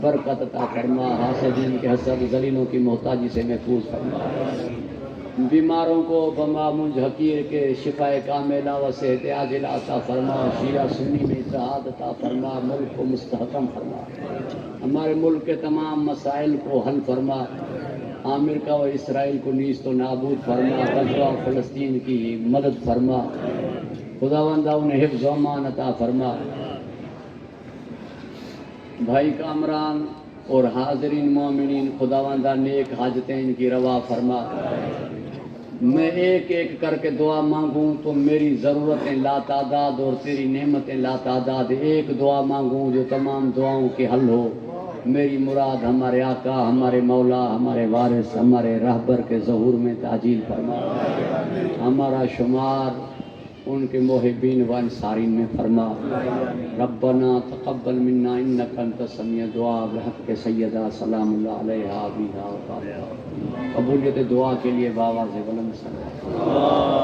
برکت عطا فرما، حاسدین کے حسد ذلیلوں کی محتاجی سے محفوظ فرما، بیماروں کو بما منج حقیر کے شفاء کاملہ و صحت عاجلہ عطا فرما، شیعہ سنی میں اتحاد عطا فرما، ملک کو مستحکم فرما، ہمارے ملک کے تمام مسائل کو حل فرما، امریکہ و اسرائیل کو نیست و نابود فرما، غزہ و فلسطین کی مدد فرما، خداوندہ انہیں حفظ و امان عطا فرما، بھائی کامران اور حاضرین مومنین خداوندہ نیک حاجتیں ان کی روا فرما۔ میں ایک ایک کر کے دعا مانگوں تو میری ضرورتیں لا تعداد اور تیری نعمتیں لا تعداد، ایک دعا مانگوں جو تمام دعاؤں کے حل ہو، میری مراد ہمارے آقا ہمارے مولا ہمارے وارث ہمارے رہبر کے ظہور میں تعجیل فرما، ہمارا شمار ان کے محبین و انصارین میں فرما، ربنا تقبل منا انک انت السمیع الدعاء بحق سیدہ سلام اللہ علیہا ابیہا و طاہرہ۔ قبولیت دعا کے لیے بآواز بلند صلی اللہ